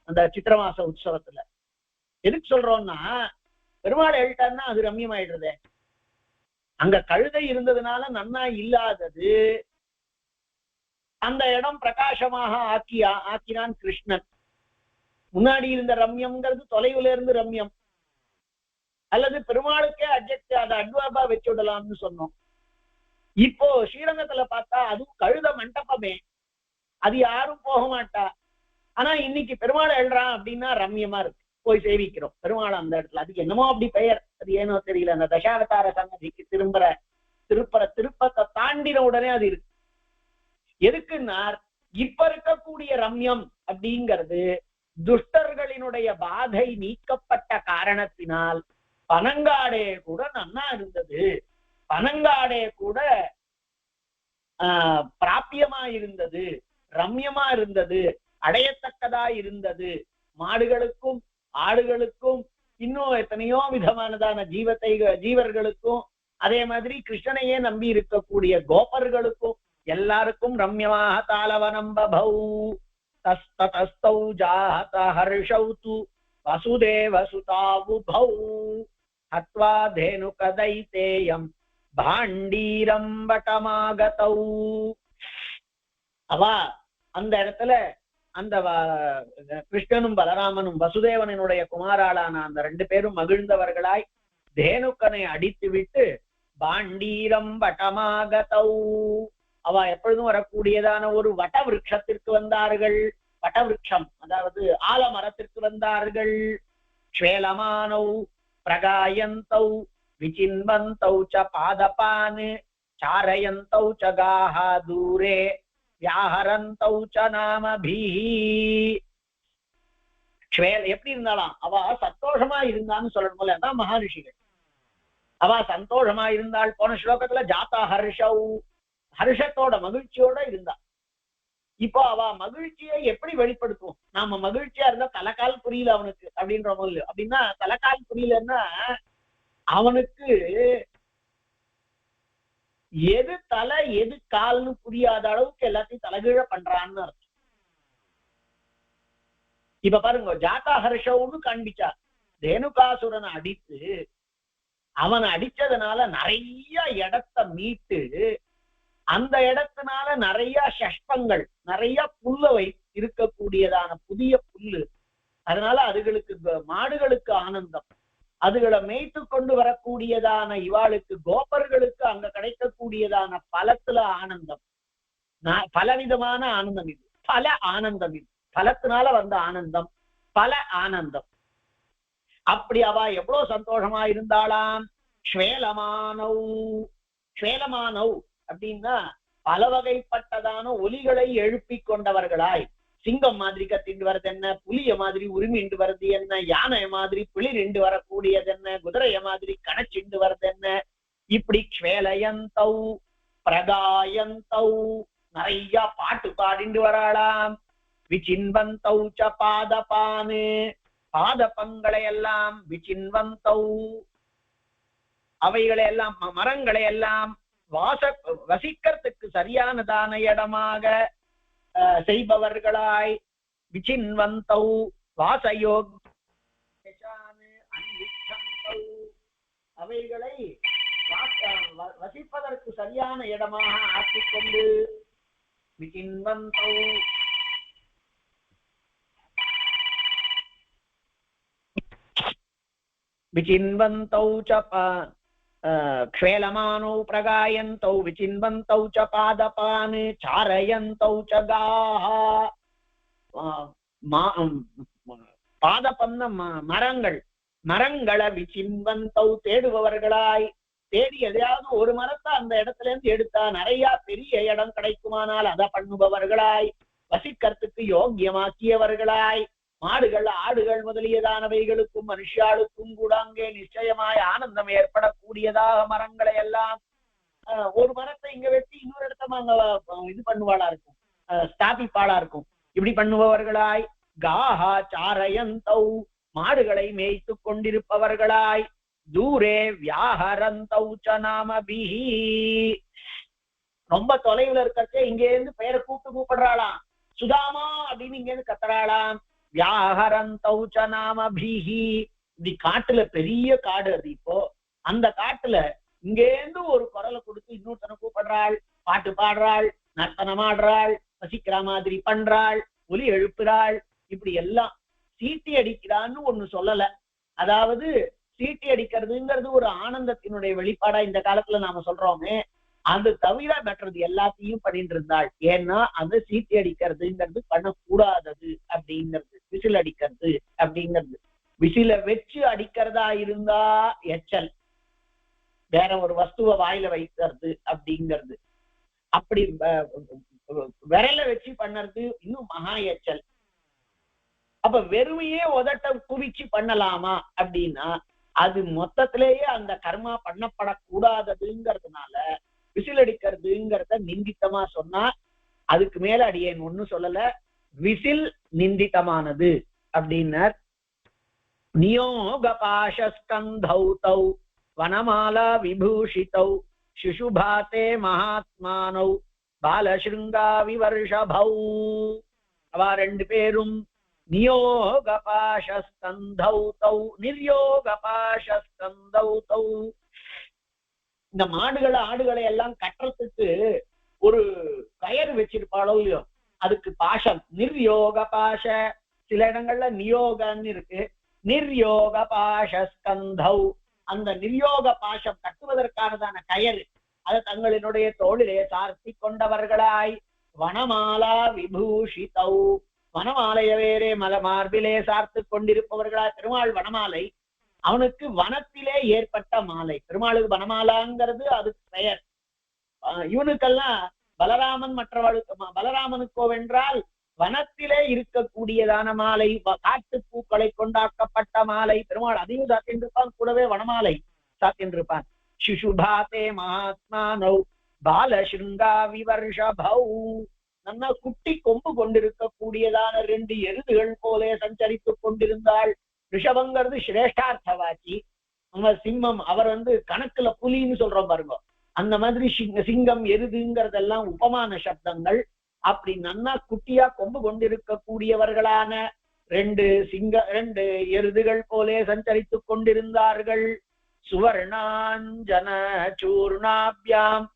அந்த சித்திர மாச உற்சவத்துல. எதுக்கு சொல்றோம்னா, பெருமாள் எழுட்டாருன்னா அது ரம்யமாயிடுறதே. அங்க கழுதை இருந்ததுனால நன்னா இல்லாதது அந்த இடம் பிரகாசமாக ஆக்கினான் கிருஷ்ணன். முன்னாடி இருந்த ரம்யம்ங்கிறது தொலைவுல இருந்து ரம்யம், அல்லது பெருமாளுக்கே அதை அட்வாபா வச்சு விடலாம்னு சொன்னோம். இப்போ ஸ்ரீரங்கத்துல பார்த்தா அதுவும் கழுத மண்டபமே, அது யாரும் போக மாட்டா. ஆனா இன்னைக்கு பெருமாள் எழுறான் அப்படின்னா ரம்யமா இருக்கு, போய் சேவிக்கிறோம் பெருமாள் அந்த இடத்துல. அதுக்கு என்னமோ அப்படி பெயர், அது ஏனோ தெரியல. அந்த தசாவதார சன்னதிக்கு திருப்பத்தை தாண்டின உடனே அது இருக்கு. எதுக்குன்னா இப்ப இருக்கக்கூடிய ரம்யம் அப்படிங்கிறது துஷ்டர்களினுடைய பாதை நீக்கப்பட்ட காரணத்தினால் பனங்காடே கூட நன்னா இருந்தது, பனங்காடே கூட பிராபியமா இருந்தது, ரம்யமா இருந்தது, அடையத்தக்கதா இருந்தது. மாடுகளுக்கும் ஆடுகளுக்கும் இன்னும் எத்தனையோ விதமானதான ஜீவர்களுக்கும், அதே மாதிரி கிருஷ்ணனையே நம்பி இருக்கக்கூடிய கோபர்களுக்கும் எல்லாருக்கும் ரம்யமாக தாளவனம் பபௌ தஸ்ததஸ்தௌ ஜாத ஹர்ஷௌ து வசுதேவ சுதாவுபௌ ஹத்வா தேனுகதைதேயம் பாண்டீரம் வடமாகதௌ. அவ அந்த இடத்துல அந்த கிருஷ்ணனும் பலராமனும் வசுதேவனுடைய குமாராளான அந்த ரெண்டு பேரும் மகிழ்ந்தவர்களாய் தேனுக்கனை அடித்து விட்டு பாண்டீரம் வடமாகதௌ, அவ எப்பொழுதும் வரக்கூடியதான ஒரு வட விருட்சத்திற்கு வந்தார்கள். வடவிருட்சம் அதாவது ஆலமரத்திற்கு வந்தார்கள். ஸ்வேலமானௌ பிரகாயந்தௌ விசின்வந்தௌ ச பாதபான் சாரயந்தௌ ச காஹ தூரே வியாஹரந்தௌ ச நாமபிஹி. எப்படி இருந்தாலாம் அவ சந்தோஷமா இருந்தான்னு சொல்லணும்ல, அதான் மகாரிஷிகள். அவ சந்தோஷமா இருந்தாள். போன ஸ்லோகத்துல ஜாதா ஹர்ஷௌ, ஹர்ஷத்தோட மகிழ்ச்சியோட இருந்தா. இப்போ அவ மகிழ்ச்சியை எப்படி வெளிப்படுத்தும்? நாம மகிழ்ச்சியா இருந்தா தலைக்கால் புரியல அவனுக்கு அப்படின்ற போது, அப்படின்னா தலைக்கால் புரியலன்னா அவனுக்கு எது தலை எது கால்னு புரியாத அளவுக்கு எல்லாத்தையும் தலைகீழ பண்றான்னு அர்த்தம். இப்ப பாருங்க, ஜாதா ஹர்ஷவுன்னு காண்பிச்சா. தேனுகாசுரனை அடித்து அவனை அடிச்சதுனால நிறைய இடத்தை மீட்டு அந்த இடத்தினால நிறைய சஷ்பங்கள், நிறைய புல்லை இருக்கக்கூடியதான புதிய புல்லு, அதனால அதுகளுக்கு மாடுகளுக்கு ஆனந்தம், அதுகளை மேய்த்து கொண்டு வரக்கூடியதான இவாளுக்கு கோபர்களுக்கு அங்க கிடைக்கக்கூடியதான பலத்துல ஆனந்தம், பலவிதமான ஆனந்தம். இது பல ஆனந்தம், இது பலத்தினால வந்த ஆனந்தம், பல ஆனந்தம். அப்படி அவ எவ்வளவு சந்தோஷமா இருந்தாளாம். ஸ்வேலமானௌ, ஸ்வேலமானௌ அப்படின்னா பல வகைப்பட்டதான ஒலிகளை எழுப்பி கொண்டவர்களாய், சிங்கம் மாதிரி கத்திண்டு வர்றது என்ன, புலிய மாதிரி உரிமிண்டு வர்றது என்ன, யானை மாதிரி பிளிரிண்டு வரக்கூடியது என்ன, குதிரைய மாதிரி கணச்சிண்டு வர்றது என்ன, இப்படி ஸ்வேலயந்தௌ பிரகாயந்தௌ நிறைய பாட்டு பாடிண்டு வராளாம். விசின்வந்தௌ ச பாதபானு, பாதபங்களை எல்லாம் விசின்வந்தௌ அவைகளை எல்லாம் மரங்களை எல்லாம் வசிக்கிறதுக்கு சரியானதான இடமாக செய்பவர்களாய், விசின்வந்தௌ வாசயோக் அவைகளை வசிப்பதற்கு சரியான இடமாக ஆக்கிக்கொண்டு விசின்வந்தௌ விசின்வந்தௌ ச க்ஷேலமானௌ பிரகாயந்தௌ விசின்வந்தௌ ச பாதபான் சாரயந்தௌ ச காஹ. பாதபம்ன மரங்கள், மரங்களை விசின்வந்தௌ தேடுபவர்களாய், தேடி எதையாவது ஒரு மரத்தை அந்த இடத்துல இருந்து எடுத்தா நிறைய பெரிய இடம் கிடைக்குமானால் அதை பண்ணுபவர்களாய், வசிக்கிறதுக்கு யோக்கியமாக்கியவர்களாய், மாடுகள் ஆடுகள் முதலியதானவைகளுக்கும் மனுஷாளுக்கும் கூட அங்கே நிச்சயமாய் ஆனந்தம் ஏற்படக்கூடியதாக மரங்களை எல்லாம், ஒரு மரத்தை இங்க வெட்டி இன்னொரு இடத்த அங்க இது பண்ணுவாளா இருக்கும், ஸ்தாபிப்பாளா இருக்கும். இப்படி பண்ணுபவர்களாய், காஹா சாரயந்தௌ மாடுகளை மேய்த்து கொண்டிருப்பவர்களாய், தூரே வியாஹரந்தௌ ச நாமபிஹி ரொம்ப தொலைவுல இருக்கிறச்சே இங்க இருந்து பெயரை கூப்பிடுறாளாம். சுதாமா அப்படின்னு இங்க இருந்து கத்துறாளாம். வியாஹரந்தௌ ச நாமபிஹி. இப்படி காட்டுல பெரிய காடு அது. இப்போ அந்த காட்டுல இங்கேருந்து ஒரு குரலை கொடுத்து இன்னொருத்தனை கூப்பிடுறாள், பாட்டு பாடுறாள், நர்த்தனம் ஆடுறாள், வசிக்கிற மாதிரி பண்றாள், ஒலி எழுப்புறாள். இப்படி எல்லாம் சீட்டி அடிக்கிறான்னு ஒண்ணு சொல்லல. அதாவது சீட்டி அடிக்கிறதுங்கிறது ஒரு ஆனந்தத்தினுடைய வெளிப்பாடா இந்த காலத்துல நாம சொல்றோமே, அது தவிர மற்றது எல்லாத்தையும் பண்ணிட்டு இருந்தாள். ஏன்னா அந்த சீட்டி அடிக்கிறதுங்கிறது பண்ணக்கூடாதது அப்படிங்கிறது, விசில் அடிக்கிறது அப்படிங்கிறது. விசில வச்சு அடிக்கிறதா இருந்தா எச்சல், வேற ஒரு வஸ்துவை வாயில வைக்கிறது அப்படிங்கிறது. அப்படி விரல வச்சு பண்ணறது இன்னும் மகா எச்சல். அப்ப வெறுமையே உதட்ட குவிச்சு பண்ணலாமா அப்படின்னா அது மொத்தத்திலேயே அந்த கர்மா பண்ணப்படக்கூடாததுங்கிறதுனால விசில் அடிக்கிறதுங்கிறத நிந்தித்தமா சொன்னா, அதுக்கு மேல அடியேன் ஒண்ணு சொல்லல. விசில் நிந்தித்தமானது அப்படின்னர். நியோக பாஷஸ்கந்தௌ தௌ வனமாலா விபூஷிதௌ சுஷுபாதே மகாத்மானௌ பாலசிருங்கா விவர்ஷபௌ. அவ ரெண்டு பேரும் நியோக பாஷஸ்கந்தௌ தௌ நிர்யோக பாஷஸ்கந்தௌ தௌ. இந்த மாடுகளை ஆடுகளை எல்லாம் கட்டுறதுக்கு ஒரு கயர் வச்சிருப்பாளோ இல்லையோ, அதுக்கு பாஷம் நிர்யோக பாஷ. சில இடங்கள்ல நியோகன்னு இருக்கு. நிர்யோக பாஷஸ்கந்தௌ, அந்த நிர்யோக பாஷம் கட்டுவதற்கானதான கயறு அதை தங்களினுடைய தோளிலே சார்த்தி கொண்டவர்களாய் வனமாலா விபூஷிதௌ, வனமாலைய வேறே மார்பிலே சார்த்து கொண்டிருப்பவர்களாய். பெருமாள் வனமாலை, அவனுக்கு வனத்திலே ஏற்பட்ட மாலை. பெருமாளுக்கு வனமாலாங்கிறது அதுக்கு பெயர். இவனுக்கெல்லாம் பலராமன் மற்றவளுக்கு பலராமனுக்கோவென்றால் வனத்திலே இருக்கக்கூடியதான மாலை, காட்டு பூக்களை கொண்டாக்கப்பட்ட மாலை. பெருமாள் அதையும் சாத்தின்றிருப்பான், கூடவே வனமாலை சாத்தின்றிருப்பான். சிசுபாதே மகாத்மானௌ பாலசிருங்கா விவர்ஷபௌ. நம்ம குட்டி கொம்பு கொண்டிருக்கக்கூடியதான ரெண்டு எருதுகள் போலே சஞ்சரித்துக் கொண்டிருந்தாள். ரிஷபங்கிறது சிரேஷ்டார்த்தவாச்சி. நம்ம சிம்மம், அவர் கணக்குல புலின்னு சொல்றோம் பாருங்க, அந்த மாதிரி சிங்கம் எருதுங்கிறதெல்லாம் உபமான சப்தங்கள். அப்படி நன்னா குட்டியா கொம்பு கொண்டிருக்கக்கூடியவர்களான ரெண்டு எருதுகள் போலே சஞ்சரித்துக் கொண்டிருந்தார்கள். சுவர்ணாஞ்சன சூர்ணாபியாம்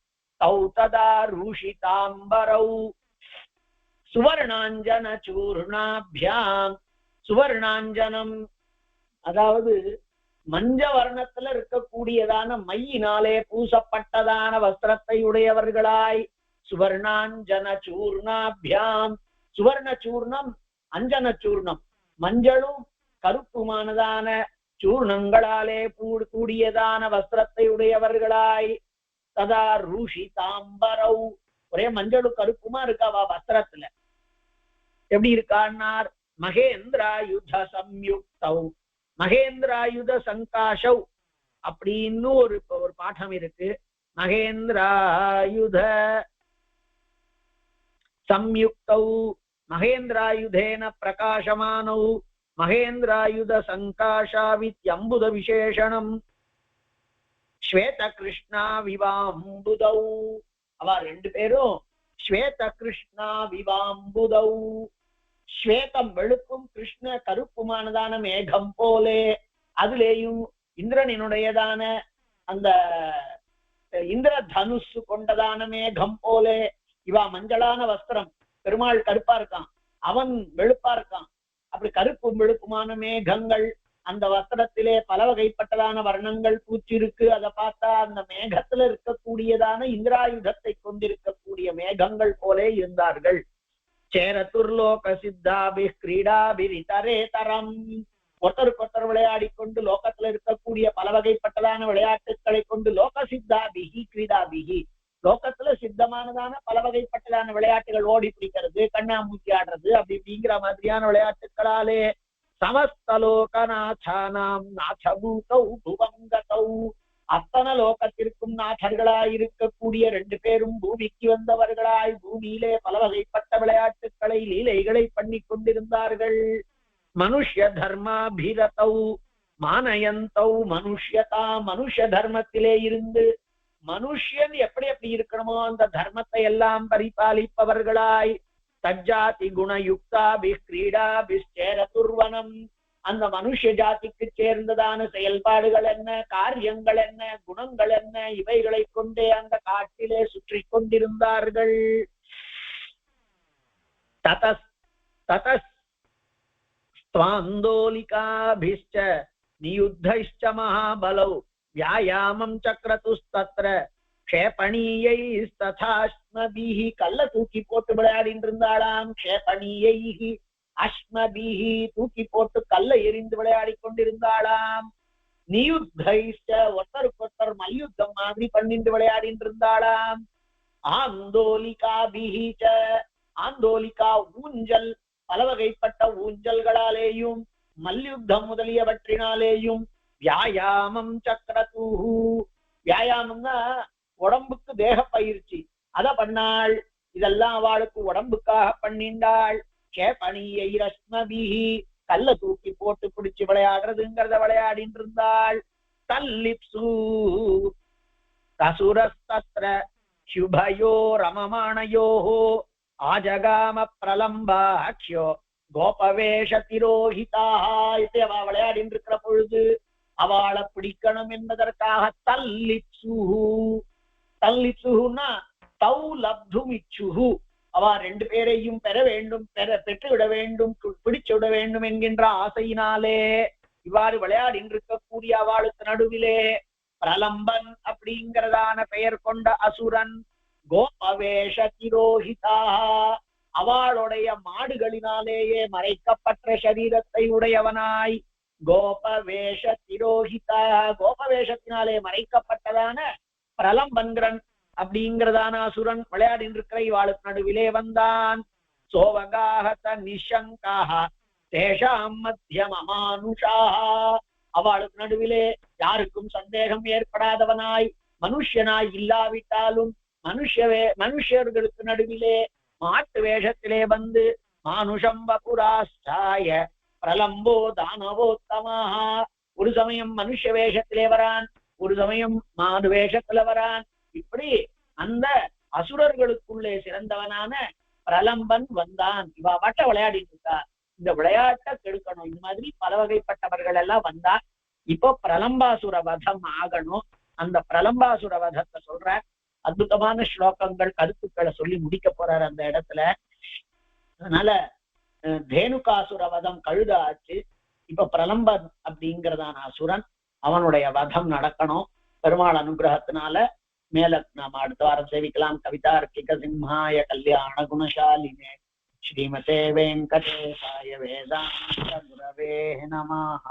தௌ ததா ரூஷிதாம்பரௌ. சுவர்ணாஞ்சன சூர்ணாபியாம், சுவர்ணாஞ்சனம் அதாவது மஞ்ச வர்ணத்துல இருக்கக்கூடியதான மையினாலே பூசப்பட்டதான வஸ்திரத்தை உடையவர்களாய். சுவர்ணாஞ்சன சூர்ணாபியாம், சுவர்ண சூர்ணம் அஞ்சன சூர்ணம், மஞ்சளும் கருப்புமானதான சூர்ணங்களாலே கூடியதான வஸ்திரத்தை உடையவர்களாய். ததா ரூஷிதாம்பரௌ, ஒரே மஞ்சளும் கருப்புமா இருக்காவா வஸ்திரத்துல. எப்படி இருக்கான்னார், மகேந்திராயுத சம்யுக்தௌ மகேந்திராயுத சங்காஷௌ அப்படின்னு ஒரு பாடம் இருக்கு. மகேந்திராயுத சம்யுக்தௌ மகேந்திராயுதேன பிரகாசமானௌ மகேந்திராயுத சங்காஷாவித்யம்புத விசேஷணம் ஸ்வேத கிருஷ்ணா விவாம்புதௌ. அவ ரெண்டு பேரும் ஸ்வேத கிருஷ்ணா விவாம்புதௌ, ஸ்வேதம் வெளுப்பும் கிருஷ்ண கருப்புமானதான மேகம் போலே, அதுலேயும் இந்திரனினுடையதான அந்த இந்திர தனுசு கொண்டதான மேகம் போலே. இவா மஞ்சளான வஸ்திரம், பெருமாள் கருப்பா இருக்கான், அவன் வெளுப்பா இருக்கான். அப்படி கருப்பும் வெளுப்புமான மேகங்கள், அந்த வஸ்திரத்திலே பல வகைப்பட்டதான வர்ணங்கள் பூச்சிருக்கு. அதை பார்த்தா அந்த மேகத்துல இருக்கக்கூடியதான இந்திராயுதத்தை கொண்டிருக்கக்கூடிய மேகங்கள் போலே இருந்தார்கள். சேரதுர்லோக சித்தாபி கிரீடாபிரிதரேதரம், ஒருத்தருக்கொத்தர் விளையாடி கொண்டு லோகத்துல இருக்கக்கூடிய பல வகைப்பட்டதான விளையாட்டுக்களை கொண்டு லோக சித்தாபிகி கிரீடாபிகி, லோகத்துல சித்தமானதான பல வகைப்பட்டதான விளையாட்டுகள், ஓடி பிடிக்கிறது, கண்ணாமூச்சி ஆடுறது, அப்படி இப்படிங்கிற மாதிரியான விளையாட்டுக்களாலே சமஸ்தலோகநாதானாம் நாதபூதௌ புவங்கதௌ, அத்தனை லோகத்திற்கும் நாதர்களாய் இருக்கக்கூடிய ரெண்டு பேரும் பூமிக்கு வந்தவர்களாய் பூமியிலே பல வகைப்பட்ட விளையாட்டுக்களை லீலைகளை பண்ணி கொண்டிருந்தார்கள். மனுஷ்ய தர்மாபிரதௌ மானயந்தௌ மனுஷ்யதா, மனுஷ தர்மத்திலே இருந்து மனுஷன் எப்படி எப்படி இருக்கணுமோ அந்த தர்மத்தை எல்லாம் பரிபாலிப்பவர்களாய் தஜ்ஜாதி குணயுக்தாபி கிரீடாபிஷ்டேர துர்வனம் அந்த மனுஷ ஜாதிக்கு சேர்ந்ததான செயல்பாடுகள் என்ன, காரியங்கள் என்ன, குணங்கள் என்ன, இவைகளை கொண்டே அந்த காட்டிலே சுற்றி கொண்டிருந்தார்கள். ததஸ்வாந்தோலிகாபிஷ்ட நியுத்தைஷ்ச மகாபலௌ வியாயாமம் சக்ரதுஸ்தத்ர க்ஷேபணீயைஸ்ததாஸ்மபிஹி கல்ல தூக்கி போட்டு விளையாடிட்டு இருந்தாளாம். க்ஷேபணீயைஹி அஸ்மபிஹி தூக்கி போட்டு கல்ல எரிந்து விளையாடி கொண்டிருந்தாளாம். நியுத்தைஷ்ச ஒருத்தருக்கொருத்தர் மல்யுத்தம் மாதிரி பண்ணிட்டு விளையாடிட்டு இருந்தாளாம். ஆந்தோலிகாபிஹி ச ஆந்தோலிகா ஊஞ்சல் பல வகைப்பட்ட ஊஞ்சல்களாலேயும் மல்யுத்தம் முதலியவற்றினாலேயும் வியாயாமம் சக்கரதூஹு வியாயாமம்னா உடம்புக்கு தேக பயிற்சி அத பண்ணாள். இதெல்லாம் அவளுக்கு உடம்புக்காக பண்ணிண்டாள். கேபணியை ரஸ்மபிஹி கல்ல தூக்கி போட்டு பிடிச்சு விளையாடுறதுங்கிறத விளையாடிட்டு இருந்தாள். தல்லிப்சு அசுரஸ்தத்ர சுபயோ ரமமானயோஹோ ஆஜகாம பிரலம்பாக்ஷோ கோபவேஷ திரோஹிதாக இதை அவ விளையாடிட்டு இருக்கிற பொழுது அவளை பிடிக்கணும் என்பதற்காக தல்லிப்சுஹு தல்லிப்சுஹுன்னா தௌ லப்துமிச்சுஹு அவ ரெண்டு பேரையும் பெற வேண்டும், பெற்றுவிட வேண்டும், பிடிச்சு விட வேண்டும் என்கின்ற ஆசையினாலே இவ்வாறு விளையாடிட்டு இருக்கக்கூடிய அவளுக்கு நடுவிலே பிரலம்பன் அப்படிங்கிறதான பெயர் கொண்ட அசுரன் கோபவேஷ திரோஹிதாக அவளுடைய மாடுகளினாலேயே மறைக்கப்பட்ட சரீரத்தை உடையவனாய் கோபவேஷ திரோஹிதா கோபவேஷத்தினாலே மறைக்கப்பட்டதான பிரலம்பன்கிறன் அப்படிங்கிறதான அசுரன் விளையாடிட்டு இருக்கிற இவாளுக்கு நடுவிலே வந்தான். சோவகாஹத நிஷங்காஹ தேஷாம் மத்தியம் அமானுஷாஹ அவளுக்கு நடுவிலே யாருக்கும் சந்தேகம் ஏற்படாதவனாய் மனுஷனாய் இல்லாவிட்டாலும் மனுஷர்களுக்கு நடுவிலே மாட்டு வேஷத்திலே வந்து மானுஷம் வபுராஸ்தாய பிரலம்போ தானவோத்தமாக ஒரு சமயம் மனுஷ வேஷத்திலே வரான், ஒரு சமயம் மாடு வேஷத்துல வரான். இப்படி அந்த அசுரர்களுக்குள்ளே சிறந்தவனான பிரலம்பன் வந்தான். இவ வட்ட விளையாடிட்டு இருக்கா. இந்த விளையாட்டை கெடுக்கணும். இந்த மாதிரி பல வகைப்பட்டவர்கள் எல்லாம் வந்தா இப்போ பிரலம்பாசுர வதம் ஆகணும். அந்த பிரலம்பாசுர வதத்தை சொல்ற அற்புதமான ஸ்லோகங்கள் கருத்துக்களை சொல்லி முடிக்க போறாரு அந்த இடத்துல. அதனால தேனுகாசுர வதம் கழுத ஆச்சு. இப்ப பிரலம்பன் அப்படிங்கிறதான அசுரன் அவனுடைய வதம் நடக்கணும். பெருமாள் அனுகிரகத்தினால மேல நாம அடுத்த வாரம் சேவிக்கலாம். கவிதார்க்கிக சிம்ஹாய கல்யாண குணசாலினே ஸ்ரீமதே வெங்கடேசாய வேதாந்த குரவே நமஹ.